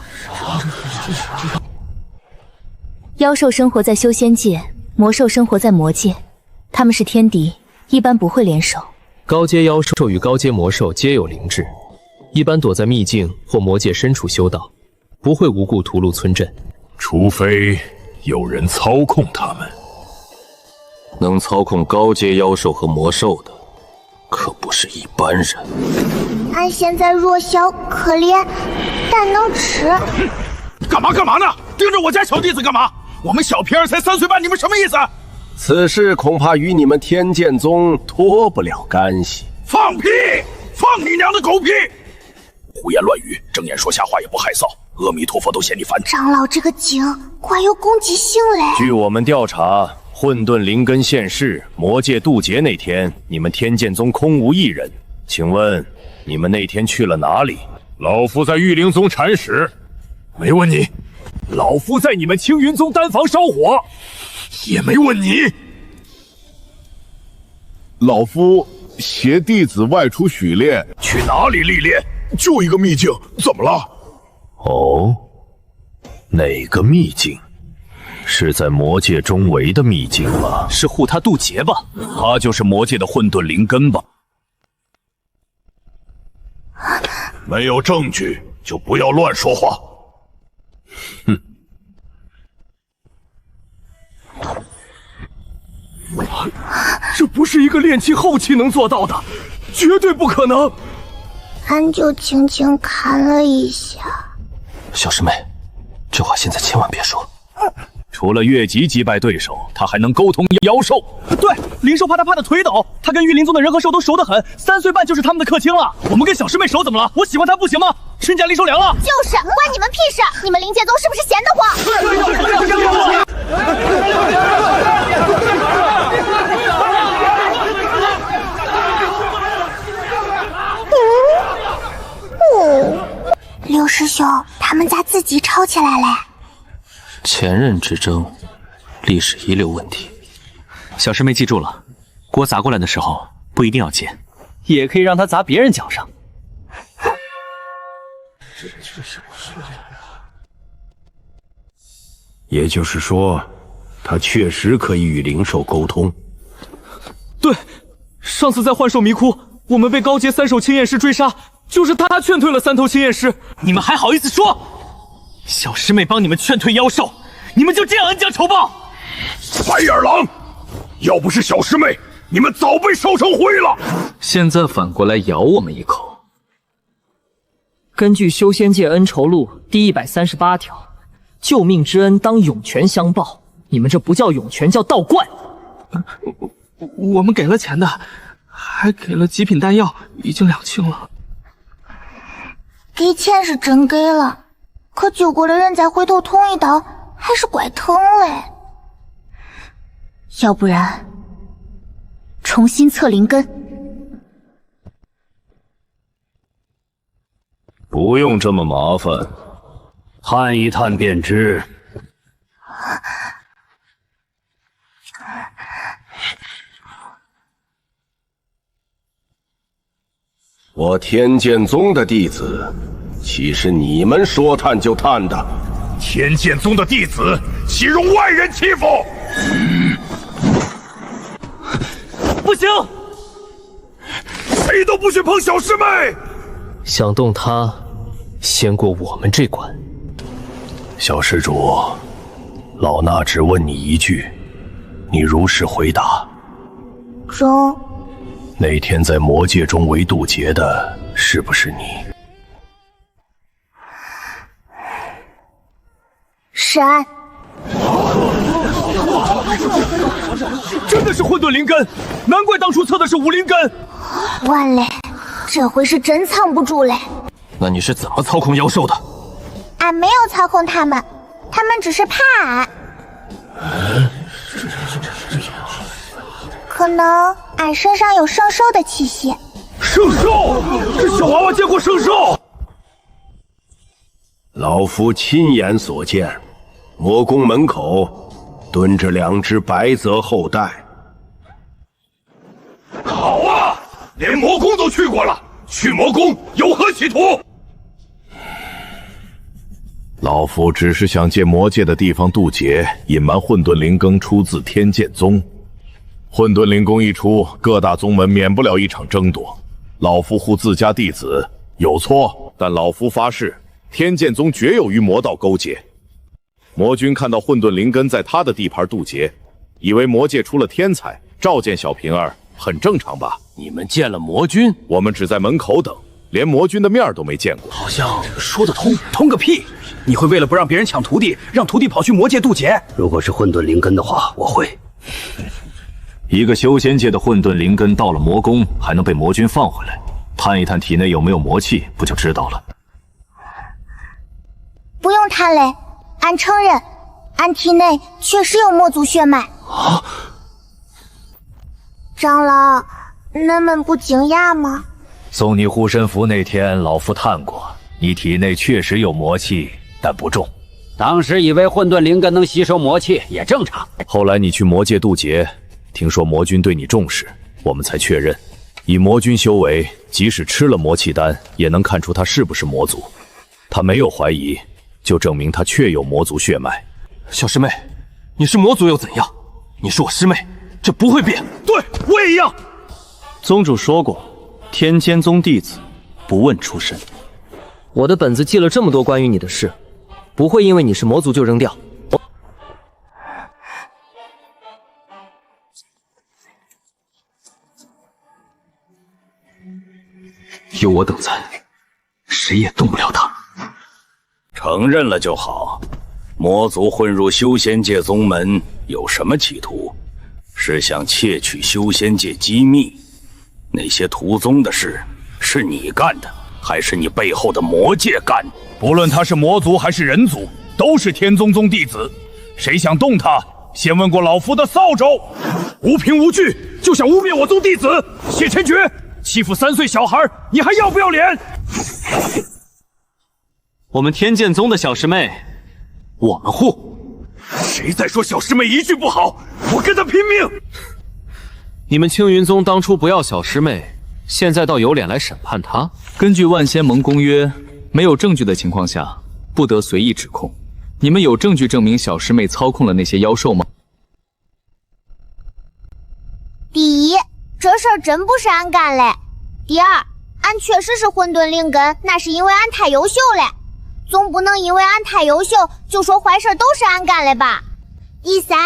妖兽生活在修仙界，魔兽生活在魔界，他们是天敌，一般不会联手。高阶妖兽与高阶魔兽皆有灵智，一般躲在秘境或魔界深处修道，不会无故屠戮村镇。除非有人操控他们。能操控高阶妖兽和魔兽的，可不是一般人。俺现在弱小可怜，但能吃。干嘛呢？盯着我家小弟子干嘛？我们小平儿才3岁半，你们什么意思？此事恐怕与你们天剑宗脱不了干系。放屁！放你娘的狗屁！胡言乱语，睁眼说瞎话也不害臊。阿弥陀佛都嫌你烦。长老这个井怪有攻击性嘞。据我们调查，混沌灵根现世，魔界渡劫那天，你们天剑宗空无一人。请问你们那天去了哪里？老夫在玉灵宗铲屎，没问你。老夫在你们青云宗丹房烧火，也没问你。老夫携弟子外出许炼，去哪里历练？就一个秘境，怎么了？哦，哪个秘境？是在魔界中围的秘境吗？是护他渡劫吧？他就是魔界的混沌灵根吧？没有证据就不要乱说话。哼。这不是一个炼气后期能做到的，绝对不可能。俺就轻轻看了一下。小师妹，这话现在千万别说。除了越级击败对手，他还能沟通妖兽。对，灵兽怕他怕的腿抖，他跟玉灵宗的人和兽都熟得很，3岁半就是他们的客卿了。我们跟小师妹熟怎么了？我喜欢他不行吗？身价灵兽凉了。就是，关你们屁事！你们灵界宗是不是闲得慌？刘师兄，他们家自己吵起来嘞。前任之争，历史遗留问题。小师妹记住了，锅砸过来的时候不一定要接，也可以让他砸别人脚上。也就是说，他确实可以与灵兽沟通。对，上次在幻兽迷窟，我们被高阶3手青焰师追杀，就是他劝退了3头青焰师。你们还好意思说？小师妹帮你们劝退妖兽，你们就这样恩将仇报？白眼狼，要不是小师妹，你们早被烧成灰了。现在反过来咬我们一口。根据《修仙界恩仇录》第138条，救命之恩当涌泉相报。你们这不叫涌泉，叫倒灌。我们给了钱的，还给了极品丹药，已经2清了。给钱是真给了，可救过的人再回头捅一刀，还是怪疼嘞。要不然，重新测灵根。不用这么麻烦，探一探便知。我天剑宗的弟子，岂是你们说探就探的？天剑宗的弟子岂容外人欺负？不行，谁都不许碰小师妹。想动他，先过我们这关。小施主，老衲只问你一句，你如实回答。中。那天在魔界中围渡劫的，是不是你？是俺。真的是混沌灵根，难怪当初测的是无灵根。完嘞，这回是真藏不住嘞。那你是怎么操控妖兽的？俺没有操控他们，他们只是怕俺。可能俺身上有圣兽的气息。圣兽？这小娃娃见过圣兽？老夫亲眼所见，魔宫门口蹲着2只白泽后代。好啊，连魔宫都去过了，去魔宫有何企图？老夫只是想借魔界的地方渡劫，隐瞒混沌灵根出自天剑宗。混沌灵功一出，各大宗门免不了一场争夺。老夫护自家弟子有错，但老夫发誓，天剑宗绝有与魔道勾结。魔君看到混沌灵根在他的地盘渡劫，以为魔界出了天才，召见小平儿，很正常吧？你们见了魔君？我们只在门口等，连魔君的面都没见过。好像说得通。通个屁！你会为了不让别人抢徒弟，让徒弟跑去魔界渡劫？如果是混沌灵根的话，我会。一个修仙界的混沌灵根到了魔宫，还能被魔君放回来，探一探体内有没有魔气，不就知道了？不用探嘞，俺承认，俺体内确实有魔族血脉。啊！长老，恁们不惊讶吗？送你护身符那天，老夫探过，你体内确实有魔气，但不重。当时以为混沌灵根能吸收魔气，也正常。后来你去魔界渡劫，听说魔君对你重视，我们才确认。以魔君修为，即使吃了魔气丹，也能看出他是不是魔族。他没有怀疑，就证明他确有魔族血脉。小师妹，你是魔族又怎样？你是我师妹，这不会变。对，我也一样。宗主说过，天剑宗弟子不问出身。我的本子记了这么多关于你的事，不会因为你是魔族就扔掉。有我等在，谁也动不了他。承认了就好。魔族混入修仙界宗门有什么企图？是想窃取修仙界机密？那些屠宗的事是你干的，还是你背后的魔界干的？不论他是魔族还是人族，都是天宗宗弟子。谁想动他，先问过老夫的扫帚。无凭无据就想污蔑我宗弟子，谢千珏，欺负3岁小孩，你还要不要脸？我们天剑宗的小师妹，我们护。谁再说小师妹一句不好，我跟他拼命！你们青云宗当初不要小师妹，现在倒有脸来审判她？根据万仙盟公约，没有证据的情况下，不得随意指控。你们有证据证明小师妹操控了那些妖兽吗？第一，这事儿真不是俺干嘞。第二，俺确实是混沌灵根，那是因为俺太优秀了，总不能因为俺太优秀就说坏事都是俺干的吧。第三，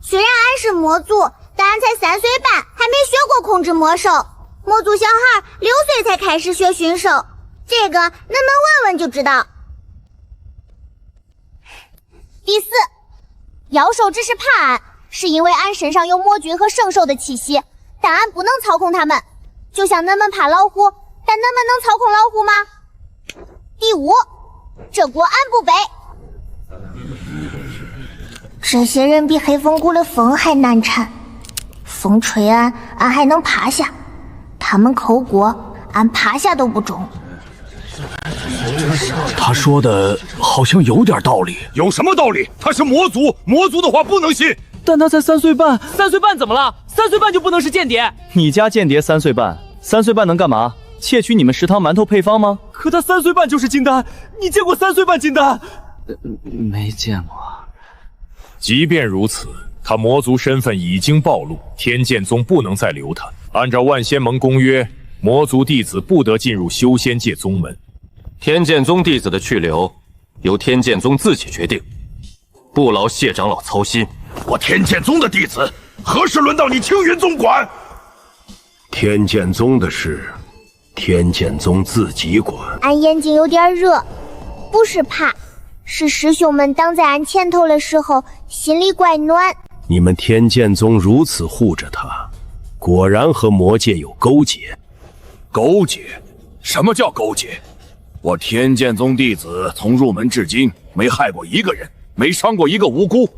虽然俺是魔族，但俺才3岁半，还没学过控制魔兽。魔族小孩6岁才开始学驯兽，这个恁们问问就知道。第四，妖兽只是怕俺，是因为俺身上有魔君和圣兽的气息，但俺不能操控他们。就像恁们怕老虎，但恁们能操控老虎吗？第五，这锅俺不背。这些人比黑风谷的风还难缠，风吹俺还能趴下，他们扣锅，俺趴下都不中。他说的好像有点道理。有什么道理？他是魔族，魔族的话不能信。但他才3岁半，3岁半怎么了？3岁半就不能是间谍？你家间谍3岁半，3岁半能干嘛？窃取你们食堂馒头配方吗？可他3岁半就是金丹，你见过3岁半金丹？没见过。即便如此，他魔族身份已经暴露，天剑宗不能再留他。按照万仙盟公约，魔族弟子不得进入修仙界宗门。天剑宗弟子的去留，由天剑宗自己决定，不劳谢长老操心。我天剑宗的弟子，何时轮到你青云宗管？天剑宗的事，天剑宗自己管。俺眼睛有点热，不是怕，是师兄们挡在俺前头的时候，心里怪暖。你们天剑宗如此护着他，果然和魔界有勾结。勾结？什么叫勾结？我天剑宗弟子从入门至今，没害过一个人，没伤过一个无辜。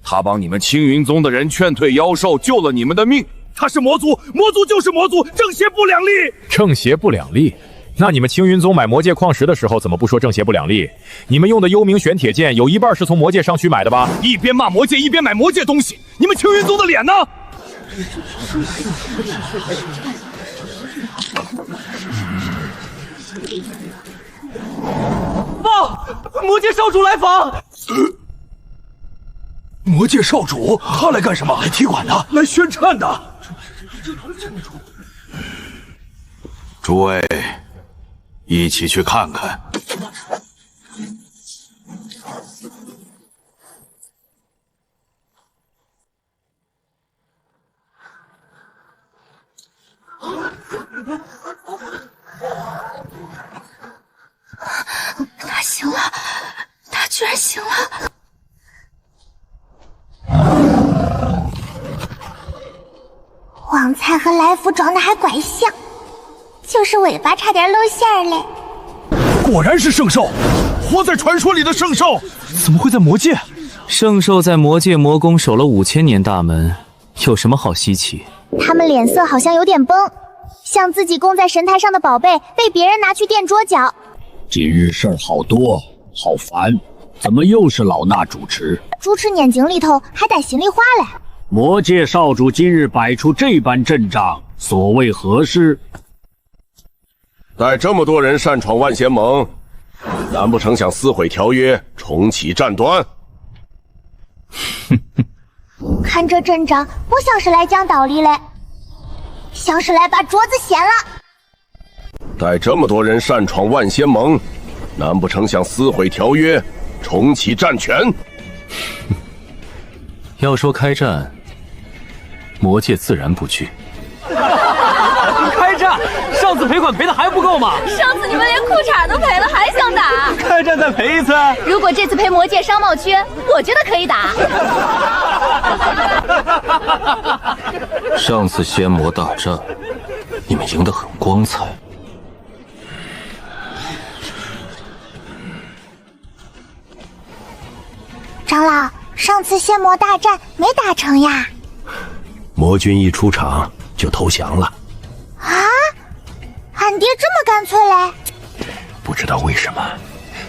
他帮你们青云宗的人劝退妖兽，救了你们的命。他是魔族，魔族就是魔族，正邪不两立。正邪不两立？那你们青云宗买魔界矿石的时候，怎么不说正邪不两立？你们用的幽冥玄铁剑，有一半是从魔界商区买的吧？一边骂魔界，一边买魔界东西，你们青云宗的脸呢？报！魔界少主来访。魔界少主，他来干什么？来踢馆的，来宣战的。诸位，一起去看看。他醒了，他居然醒了！旺财和来福长得还怪像，就是尾巴差点露馅嘞。果然是圣兽，活在传说里的圣兽，怎么会在魔界？圣兽在魔界魔宫守了5000年大门，有什么好稀奇？他们脸色好像有点崩，像自己供在神台上的宝贝被别人拿去垫桌脚。今日事儿好多，好烦，怎么又是老衲主持？猪吃眼睛里头还带心里话嘞。魔界少主今日摆出这般阵仗，所谓何事？带这么多人擅闯万仙盟，难不成想撕毁条约，重启战端？看这阵仗，不像是来讲道理嘞，像是来把桌子掀了。带这么多人擅闯万仙盟，难不成想撕毁条约，重启战权？要说开战，魔界自然不惧。开战！上次赔款赔的还不够吗？上次你们连裤衩都赔了，还想打？开战再赔一次。如果这次赔魔界商贸区，我觉得可以打。上次仙魔大战，你们赢得很光彩。长老，上次仙魔大战没打成呀？魔君一出场就投降了。啊？俺爹这么干脆嘞？不知道为什么，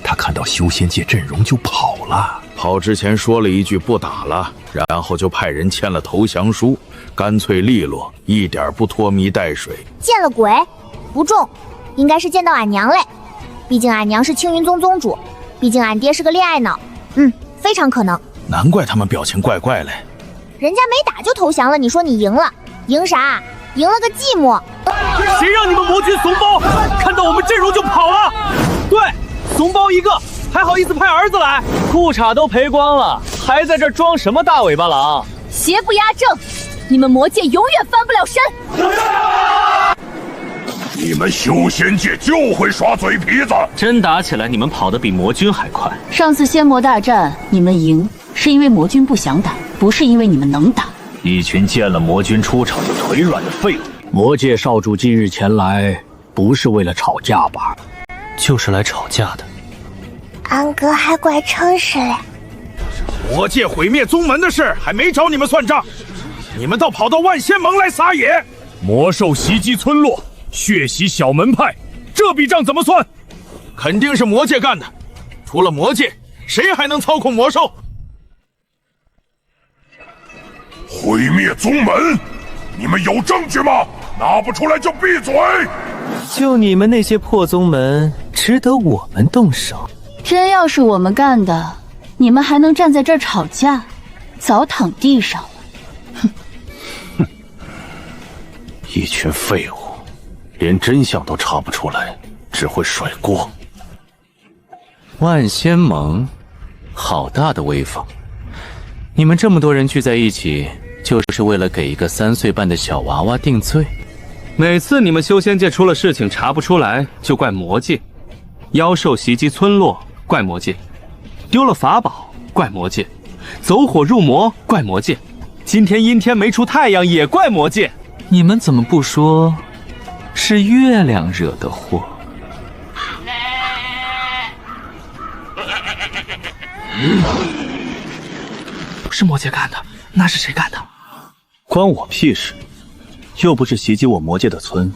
他看到修仙界阵容就跑了。跑之前说了一句不打了，然后就派人签了投降书，干脆利落，一点不拖泥带水。见了鬼？不中，应该是见到俺娘嘞。毕竟俺娘是青云宗宗主，毕竟俺爹是个恋爱脑。非常可能。难怪他们表情怪怪嘞。人家没打就投降了，你说你赢了？赢啥？赢了个寂寞。谁让你们魔君怂包？看到我们阵容就跑了？对，怂包一个，还好意思派儿子来？裤衩都赔光了，还在这装什么大尾巴狼？邪不压正，你们魔界永远翻不了身。你们修仙界就会耍嘴皮子，真打起来，你们跑得比魔君还快。上次仙魔大战你们赢，是因为魔君不想打，不是因为你们能打。一群见了魔君出场就腿软的废物。魔界少主今日前来，不是为了吵架吧？就是来吵架的。安哥还怪诚实嘞。魔界毁灭宗门的事还没找你们算账，你们倒跑到万仙盟来撒野。魔兽袭击村落，血洗小门派，这笔账怎么算？肯定是魔界干的，除了魔界，谁还能操控魔兽？毁灭宗门，你们有证据吗？拿不出来就闭嘴！就你们那些破宗门，值得我们动手？真要是我们干的，你们还能站在这儿吵架？早躺地上了。一群废物，连真相都查不出来，只会甩锅。万仙盟，好大的威风！你们这么多人聚在一起，就是为了给一个3岁半的小娃娃定罪？每次你们修仙界出了事情查不出来，就怪魔界；妖兽袭击村落，怪魔界；丢了法宝，怪魔界；走火入魔，怪魔界；今天阴天没出太阳，也怪魔界。你们怎么不说是月亮惹的祸？不是魔界干的，那是谁干的？关我屁事！又不是袭击我魔界的村，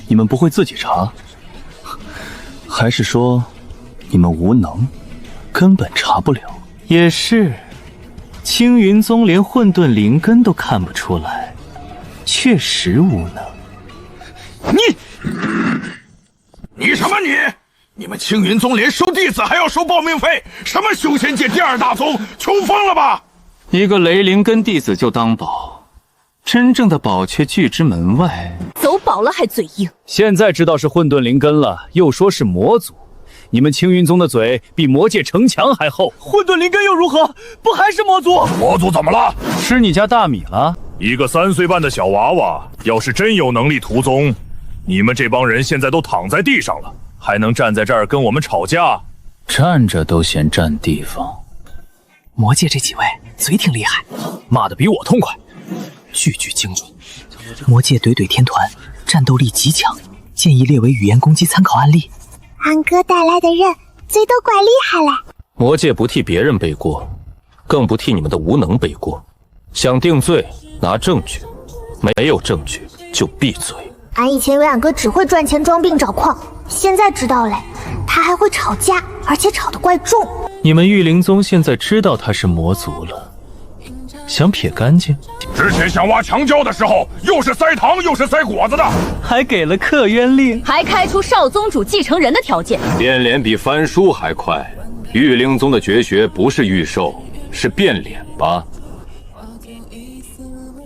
你们不会自己查？还是说你们无能，根本查不了？也是，青云宗连混沌灵根都看不出来，确实无能。你什么你？你们青云宗连收弟子还要收报名费，什么修仙界第二大宗，穷疯了吧？一个雷灵根弟子就当宝，真正的宝却拒之门外。走饱了还嘴硬。现在知道是混沌灵根了，又说是魔族，你们青云宗的嘴比魔界城墙还厚。混沌灵根又如何？不还是魔族？魔族怎么了？吃你家大米了？一个3岁半的小娃娃，要是真有能力屠宗，你们这帮人现在都躺在地上了，还能站在这儿跟我们吵架？站着都嫌占地方。魔界这几位嘴挺厉害，骂得比我痛快，句句精准。魔界怼怼天团，战斗力极强，建议列为语言攻击参考案例。安哥带来的人嘴都怪厉害嘞。魔界不替别人背锅，更不替你们的无能背锅。想定罪，拿证据；没有证据就闭嘴。俺以前以为俺哥只会赚钱装病找矿，现在知道嘞，他还会吵架，而且吵得怪重。你们玉灵宗现在知道他是魔族了，想撇干净？之前想挖墙角的时候，又是塞糖又是塞果子的，还给了克冤令，还开出少宗主继承人的条件。变脸比翻书还快。玉灵宗的绝学不是御兽，是变脸吧？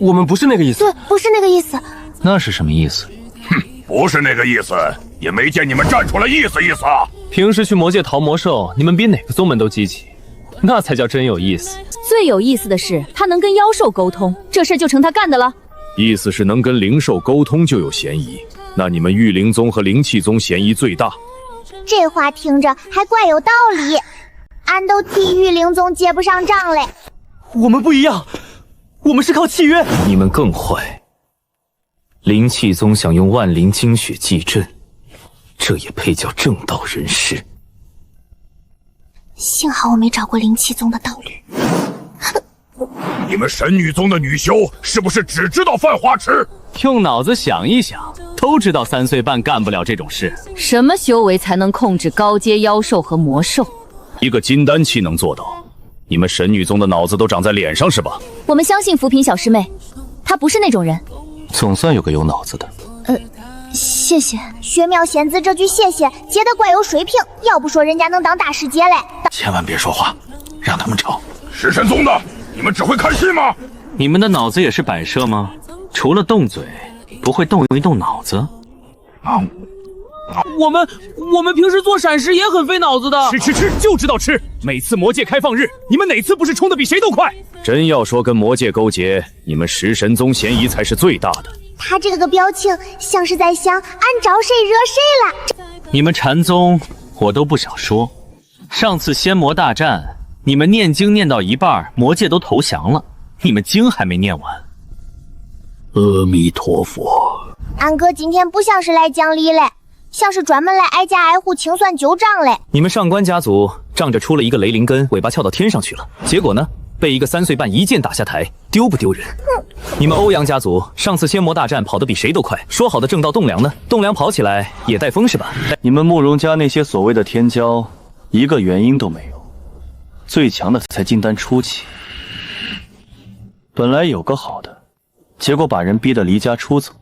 我们不是那个意思。对，不是那个意思。那是什么意思？哼，不是那个意思，也没见你们站出来意思意思啊！平时去魔界淘魔兽，你们比哪个宗门都积极，那才叫真有意思。最有意思的是，他能跟妖兽沟通，这事就成他干的了。意思是能跟灵兽沟通就有嫌疑，那你们玉灵宗和灵气宗嫌疑最大。这话听着还怪有道理，俺都替玉灵宗结不上账嘞。我们不一样，我们是靠契约。你们更坏，灵气宗想用万灵精血祭阵，这也配叫正道人士？幸好我没找过灵气宗的道侣。你们神女宗的女修是不是只知道犯花痴？用脑子想一想，都知道3岁半干不了这种事。什么修为才能控制高阶妖兽和魔兽？一个金丹期能做到，你们神女宗的脑子都长在脸上是吧？我们相信扶贫小师妹，她不是那种人。总算有个有脑子的。谢谢。玄妙贤子这句谢谢接得怪有水平，要不说人家能当大师姐嘞。千万别说话，让他们吵。食神宗的，你们只会看戏吗？你们的脑子也是摆设吗？除了动嘴，不会动一动脑子？我们平时做闪食也很费脑子的。吃就知道吃。每次魔界开放日，你们哪次不是冲得比谁都快？真要说跟魔界勾结，你们食神宗嫌疑才是最大的。他这个表情像是在想俺招谁惹谁了。你们禅宗我都不想说，上次仙魔大战，你们念经念到一半，魔界都投降了，你们经还没念完。阿弥陀佛。俺哥今天不像是来讲理嘞，像是专门来挨家挨户清算旧账嘞。你们上官家族仗着出了一个雷灵根，尾巴翘到天上去了，结果呢，被一个3岁半一剑打下台，丢不丢人？你们欧阳家族上次仙魔大战跑得比谁都快，说好的正道栋梁呢？栋梁跑起来也带风是吧？你们慕容家那些所谓的天骄，一个原因都没有，最强的才金丹初期。本来有个好的，结果把人逼得离家出走，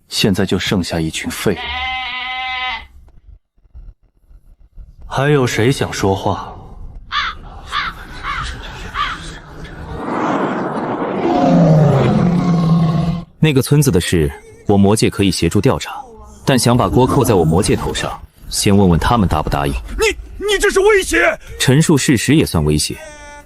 现在就剩下一群废物。还有谁想说话？那个村子的事，我魔界可以协助调查，但想把锅扣在我魔界头上，先问问他们答不答应。你这是威胁！陈述事实也算威胁。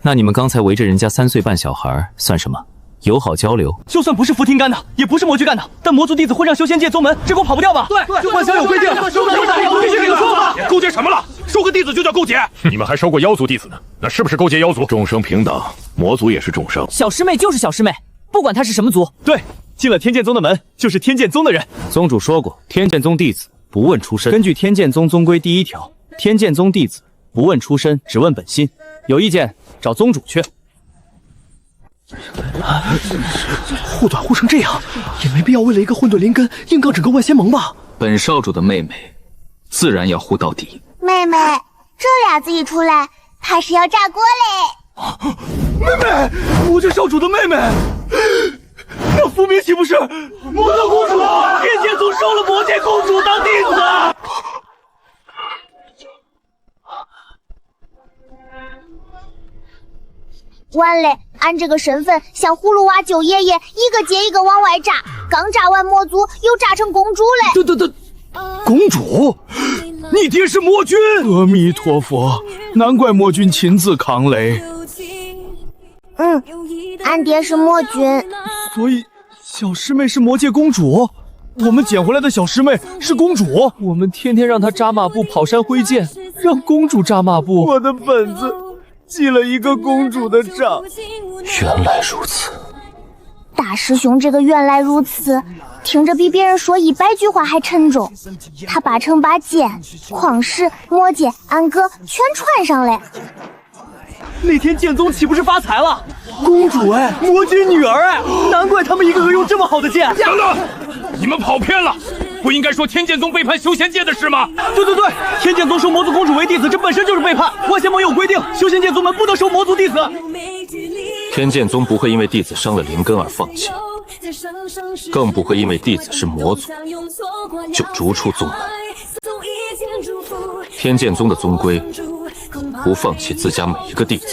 那你们刚才围着人家3岁半小孩算什么？友好交流。就算不是扶天干的，也不是魔局干的，但魔族弟子混上修仙界宗门，这锅跑不掉吧？对，幻想有规定，必须给他说吧。勾结什么了？收个弟子就叫勾结？你们还收过妖族弟子呢，那是不是勾结妖族？众生平等，魔族也是众生。小师妹就是小师妹，不管她是什么族。对，进了天剑宗的门，就是天剑宗的人。宗主说过，天剑宗弟子不问出身。根据天剑宗宗规第1条，天剑宗弟子不问出身，只问本心。有意见找宗主去。护短护成这样，也没必要为了一个混沌灵根硬杠整个万仙盟吧？本少主的妹妹自然要护到底。妹妹，这俩字一出来，怕是要炸锅嘞！妹妹，魔界少主的妹妹，那福明岂不是魔族公主？天剑宗收了魔界公主当弟子。完嘞！俺这个身份像葫芦娃九爷爷，一个接一个往外炸，刚炸完魔族，又炸成公主嘞！公主，你爹是魔君！阿弥陀佛，难怪魔君亲自扛雷。俺爹是魔君，所以小师妹是魔界公主。我们捡回来的小师妹是公主，我们天天让她扎马步、跑山挥剑，让公主扎马步。我的本子记了一个公主的账。原来如此。大师兄这个原来如此，听着比别人说100句话还沉重。他8成把剑、矿石、魔界、安哥全串上来。那天剑宗岂不是发财了？公主哎，魔君女儿哎，难怪他们一个个用这么好的剑。等等，你们跑偏了，不应该说天剑宗背叛修仙界的事吗？对，天剑宗收魔族公主为弟子，这本身就是背叛。外仙盟有规定，修仙界宗门不得收魔族弟子。天剑宗不会因为弟子伤了灵根而放弃，更不会因为弟子是魔族就逐出宗门。天剑宗的宗规不放弃自家每一个弟子。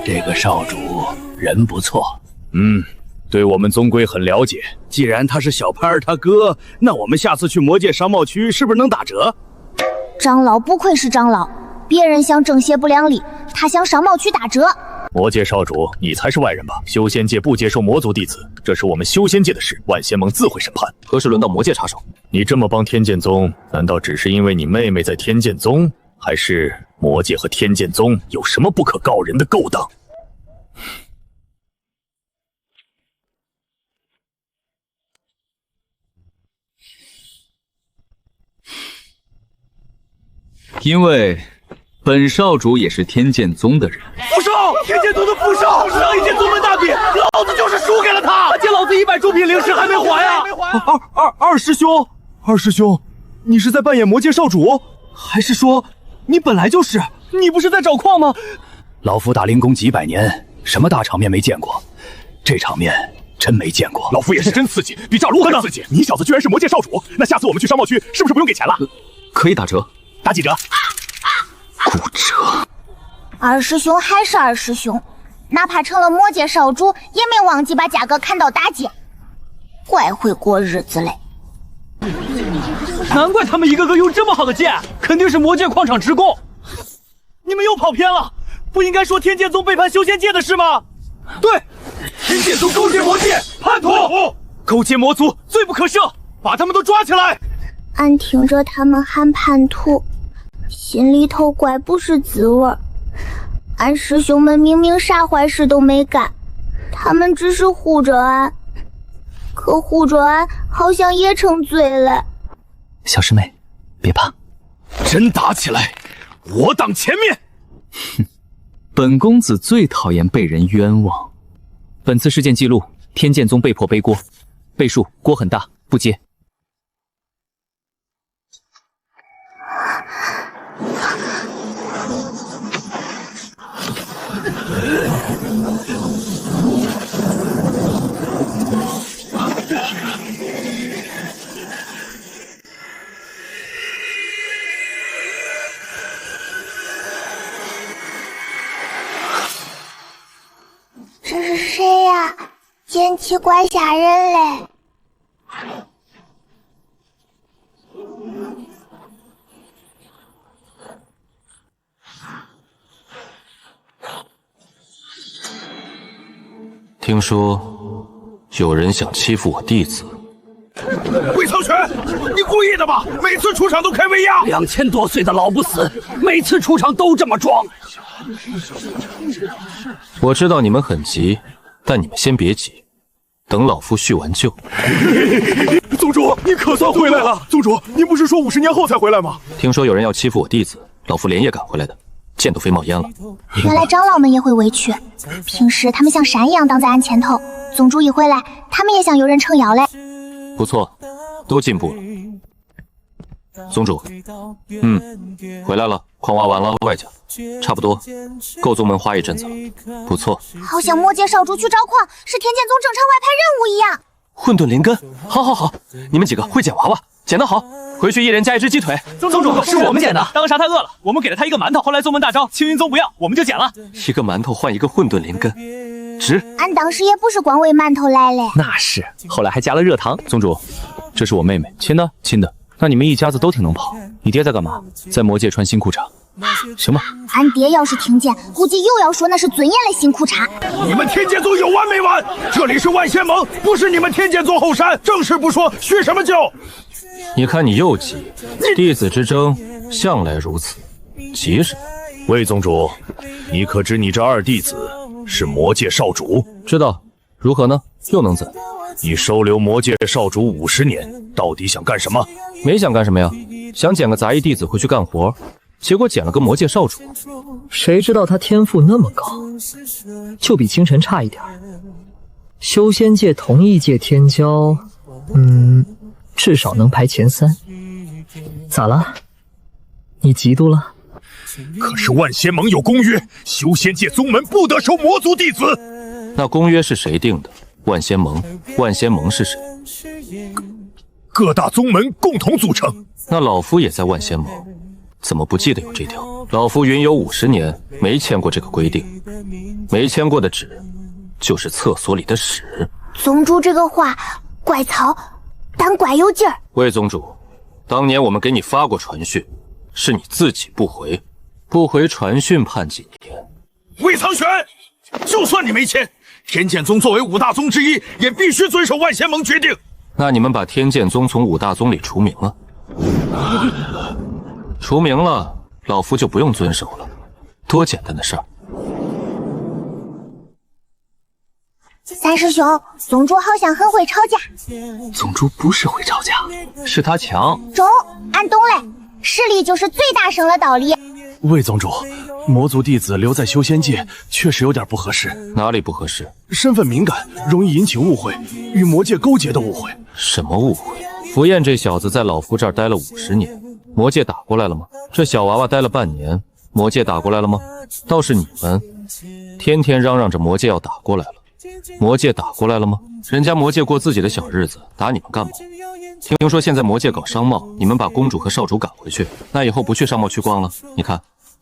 这个少主人不错，对我们宗规很了解。既然他是小潘儿他哥，那我们下次去魔界商贸区是不是能打折？长老不愧是长老，别人想正邪不两立，他想商贸区打折。魔界少主，你才是外人吧？修仙界不接受魔族弟子，这是我们修仙界的事，万仙盟自会审判。何时轮到魔界插手？你这么帮天剑宗，难道只是因为你妹妹在天剑宗，还是魔界和天剑宗有什么不可告人的勾当？因为本少主也是天剑宗的人。副少，天剑宗的副少，上一届宗门大比，老子就是输给了他，借老子100诸品灵石还没还呀！二师兄，你是在扮演魔界少主，还是说你本来就是？你不是在找矿吗？老夫打灵宫几百年，什么大场面没见过？这场面真没见过。老夫也是真刺激，比炸炉还刺激。你小子居然是魔界少主，那下次我们去商贸区是不是不用给钱了？可以打折。打几折？骨折。二师兄还是二师兄，哪怕成了魔界少主，也没忘记把价格砍到大街。怪会过日子嘞。难怪他们一个个用这么好的剑，肯定是魔界矿场职工。你们又跑偏了，不应该说天剑宗背叛修仙界的事吗？对，天剑宗勾结魔界，叛徒，勾结魔族，罪不可赦，把他们都抓起来。俺听着他们喊叛徒，心里头怪不是滋味。俺师兄们明明啥坏事都没干，他们只是护着俺，可护着俺好像也成罪了。小师妹，别怕，真打起来，我挡前面。哼，本公子最讨厌被人冤枉。本次事件记录：天剑宗被迫背锅，背数锅很大，不接。这是谁呀？剑气怪吓人嘞！听说有人想欺负我弟子。魏苍玄，你故意的吧？每次出场都开威压，2000多岁的老不死，每次出场都这么装。我知道你们很急，但你们先别急，等老夫叙完旧。宗主，你可算回来了！宗主，您不是说50年后才回来吗？听说有人要欺负我弟子，老夫连夜赶回来的，剑都飞冒烟了。原来长老们也会委屈，平时他们像山一样挡在俺前头，宗主一回来，他们也想有人撑腰嘞。不错，都进步了。宗主，回来了，矿挖完了，外家差不多够宗门花一阵子了，不错。好像魔界少主去招矿是天剑宗正常外派任务一样。混沌灵根，好，你们几个会捡娃娃，捡得好，回去一人加一只鸡腿。宗主，是我们捡的，当时他饿了，我们给了他一个馒头，后来宗门大招，青云宗不要，我们就捡了。一个馒头换一个混沌灵根，值。俺当时也不是光为馒头来嘞，那是，后来还加了热糖。宗主，这是我妹妹，亲的，亲的。那你们一家子都挺能跑，你爹在干嘛？在魔界穿新裤衩。行吧，俺爹要是听见，估计又要说那是尊严的新裤衩。你们天剑宗有完没完？这里是万仙盟，不是你们天剑宗后山。正事不说，叙什么旧？你看你又急，弟子之争向来如此，急什么？魏宗主，你可知你这二弟子是魔界少主？知道，如何呢？又能怎？你收留魔界少主50年，到底想干什么？没想干什么呀，想捡个杂役弟子回去干活，结果捡了个魔界少主。谁知道他天赋那么高，就比清晨差一点。修仙界同一届天骄，至少能排前3。咋了？你嫉妒了？可是万仙盟有公约，修仙界宗门不得收魔族弟子。那公约是谁定的？万仙盟，万仙盟是谁？各大宗门共同组成。那老夫也在万仙盟，怎么不记得有这条？老夫云游50年，没签过这个规定，没签过的纸，就是厕所里的屎。宗主这个话怪糙，但怪有劲儿。魏宗主，当年我们给你发过传讯，是你自己不回，不回传讯判几年。魏苍玄，就算你没签，天剑宗作为5大宗之一，也必须遵守万仙盟决定。那你们把天剑宗从5大宗里除名了，除名了，老夫就不用遵守了，多简单的事儿。三师兄，宗主好像很会吵架。宗主不是会吵架，是他强。中，俺懂嘞，实力就是最大声的道理。魏宗主，魔族弟子留在修仙界确实有点不合适。哪里不合适？身份敏感，容易引起误会，与魔界勾结的误会。什么误会？符彦这小子在老夫这儿待了50年，魔界打过来了吗？这小娃娃待了半年，魔界打过来了吗？倒是你们，天天嚷嚷着魔界要打过来了，魔界打过来了吗？人家魔界过自己的小日子，打你们干嘛？听说现在魔界搞商贸，你们把公主和少主赶回去，那以后不去商贸区逛了？你看，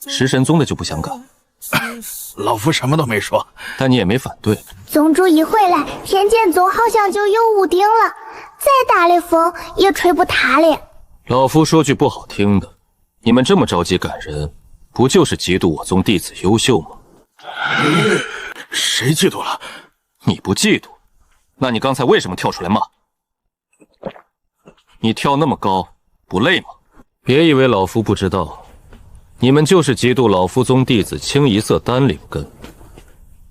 食神宗的就不想赶。老夫什么都没说，但你也没反对。宗主一回来，天剑宗好像就有屋顶了，再大的风也吹不塌了。老夫说句不好听的，你们这么着急赶人，不就是嫉妒我宗弟子优秀吗？谁嫉妒了？你不嫉妒，那你刚才为什么跳出来骂？你跳那么高，不累吗？别以为老夫不知道，你们就是嫉妒老夫宗弟子清一色丹灵根，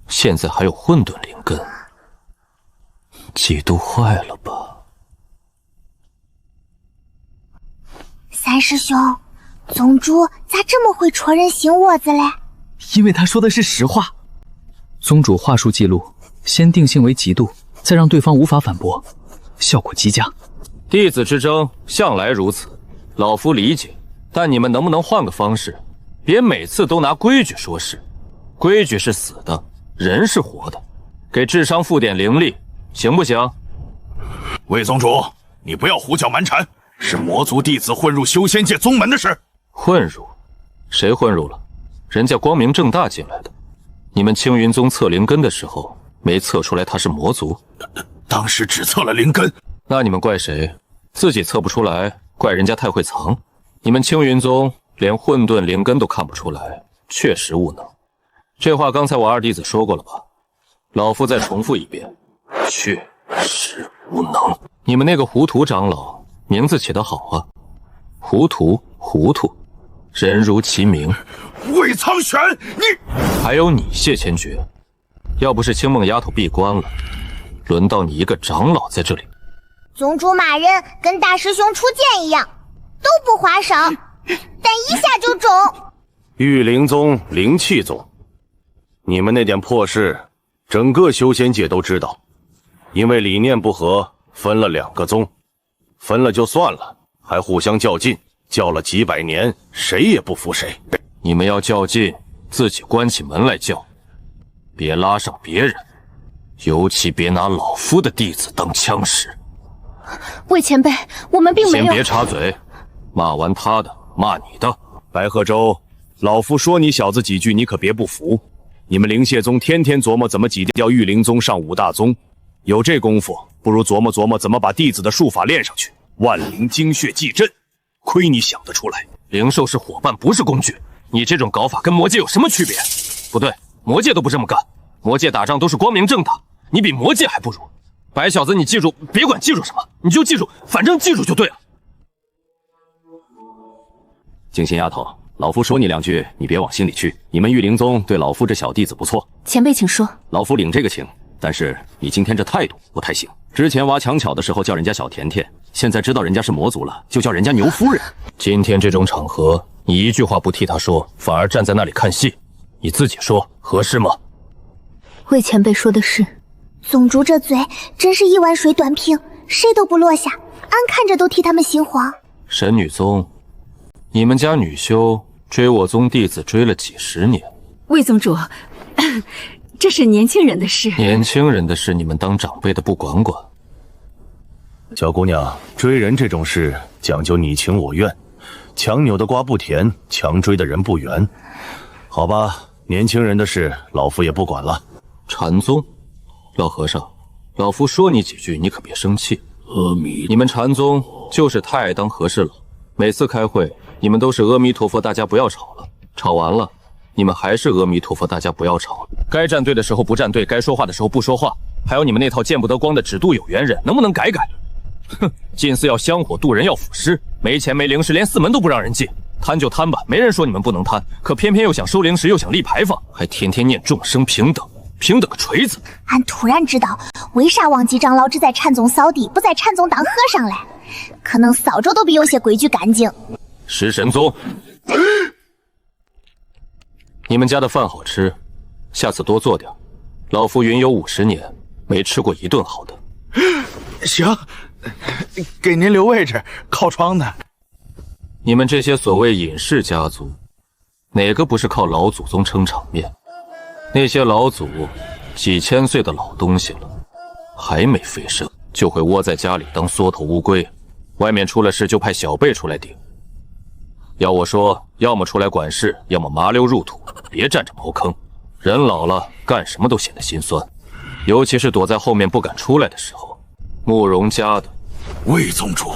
现在还有混沌灵根，嫉妒坏了吧？三师兄，宗主咋这么会戳人心窝子嘞？因为他说的是实话。宗主话术记录，先定性为嫉妒，再让对方无法反驳，效果极佳。弟子之争向来如此，老夫理解，但你们能不能换个方式，别每次都拿规矩说事。规矩是死的，人是活的，给智商负点灵力，行不行？魏宗主，你不要胡搅蛮缠，是魔族弟子混入修仙界宗门的事。混入？谁混入了？人家光明正大进来的。你们青云宗测灵根的时候，没测出来他是魔族？当时只测了灵根。那你们怪谁？自己测不出来，怪人家太会藏。你们青云宗连混沌灵根都看不出来，确实无能。这话刚才我二弟子说过了吧？老夫再重复一遍，确实无能。你们那个糊涂长老名字起得好啊，糊涂，人如其名。魏苍玄，你还有你谢千珏，要不是青梦丫头闭关了，轮到你一个长老在这里。宗主骂人跟大师兄出剑一样，都不划伤，但一下就中。玉灵宗、灵气宗，你们那点破事，整个修仙界都知道。因为理念不合，分了2个宗，分了就算了，还互相较劲，叫了几百年，谁也不服谁。你们要较劲，自己关起门来较，别拉上别人，尤其别拿老夫的弟子当枪使。魏前辈，我们并没有。先别插嘴，骂完他的，骂你的。白鹤洲，老夫说你小子几句，你可别不服。你们灵蟹宗天天琢磨怎么挤掉玉灵宗上五大宗，有这功夫，不如琢磨琢磨怎么把弟子的术法练上去。万灵精血祭阵，亏你想得出来。灵兽是伙伴，不是工具。你这种搞法跟魔界有什么区别？不对，魔界都不这么干。魔界打仗都是光明正大，你比魔界还不如。白小子，你记住，别管记住什么，你就记住，反正记住就对了。静心丫头，老夫说你两句，你别往心里去。你们玉灵宗对老夫这小弟子不错，前辈请说。老夫领这个情，但是你今天这态度不太行。之前挖墙巧的时候叫人家小甜甜，现在知道人家是魔族了，就叫人家牛夫人。今天这种场合，你一句话不替他说，反而站在那里看戏，你自己说合适吗？魏前辈说的是。宗主这嘴真是一碗水端平，谁都不落下，俺看着都替他们心慌。神女宗，你们家女修追我宗弟子追了几十年。魏宗主，这是年轻人的事。年轻人的事，你们当长辈的不管管。小姑娘，追人这种事讲究你情我愿，强扭的瓜不甜，强追的人不圆。好吧，年轻人的事，老夫也不管了。禅宗，老和尚，老夫说你几句，你可别生气。你们禅宗就是太爱当和事佬，每次开会，你们都是阿弥陀佛，大家不要吵了。吵完了，你们还是阿弥陀佛，大家不要吵了。该站队的时候不站队，该说话的时候不说话。还有你们那套见不得光的只渡有缘人，能不能改改？哼，进寺要香火，渡人要腐尸，没钱没灵石，连寺门都不让人进。贪就贪吧，没人说你们不能贪，可偏偏又想收灵石，又想立牌坊，还天天念众生平等。平等个锤子！俺突然知道为啥王继长老只在禅宗扫地，不在禅宗当和尚了。可能扫帚都比有些规矩干净。食神宗，你们家的饭好吃，下次多做点。老夫云游50年，没吃过一顿好的。行，给您留位置，靠窗的。你们这些所谓隐士家族，哪个不是靠老祖宗撑场面？那些老祖几千岁的老东西了，还没飞升，就会窝在家里当缩头乌龟，外面出了事就派小辈出来顶。要我说，要么出来管事，要么麻溜入土，别占着茅坑。人老了，干什么都显得心酸，尤其是躲在后面不敢出来的时候。慕容家的，魏宗主，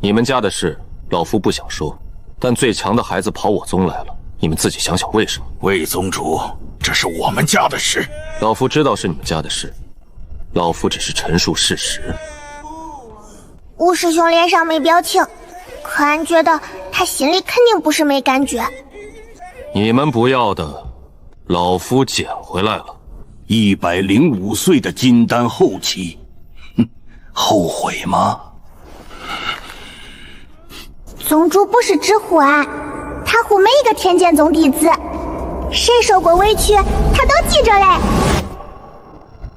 你们家的事，老夫不想说，但最强的孩子跑我宗来了，你们自己想想为什么？魏宗主，这是我们家的事。老夫知道是你们家的事，老夫只是陈述事实。吴师兄脸上没表情，可俺觉得他心里肯定不是没感觉。你们不要的，老夫捡回来了。105岁的金丹后期，后悔吗？宗主不是只护俺，他护每一个天剑宗弟子，谁受过委屈，他都记着嘞。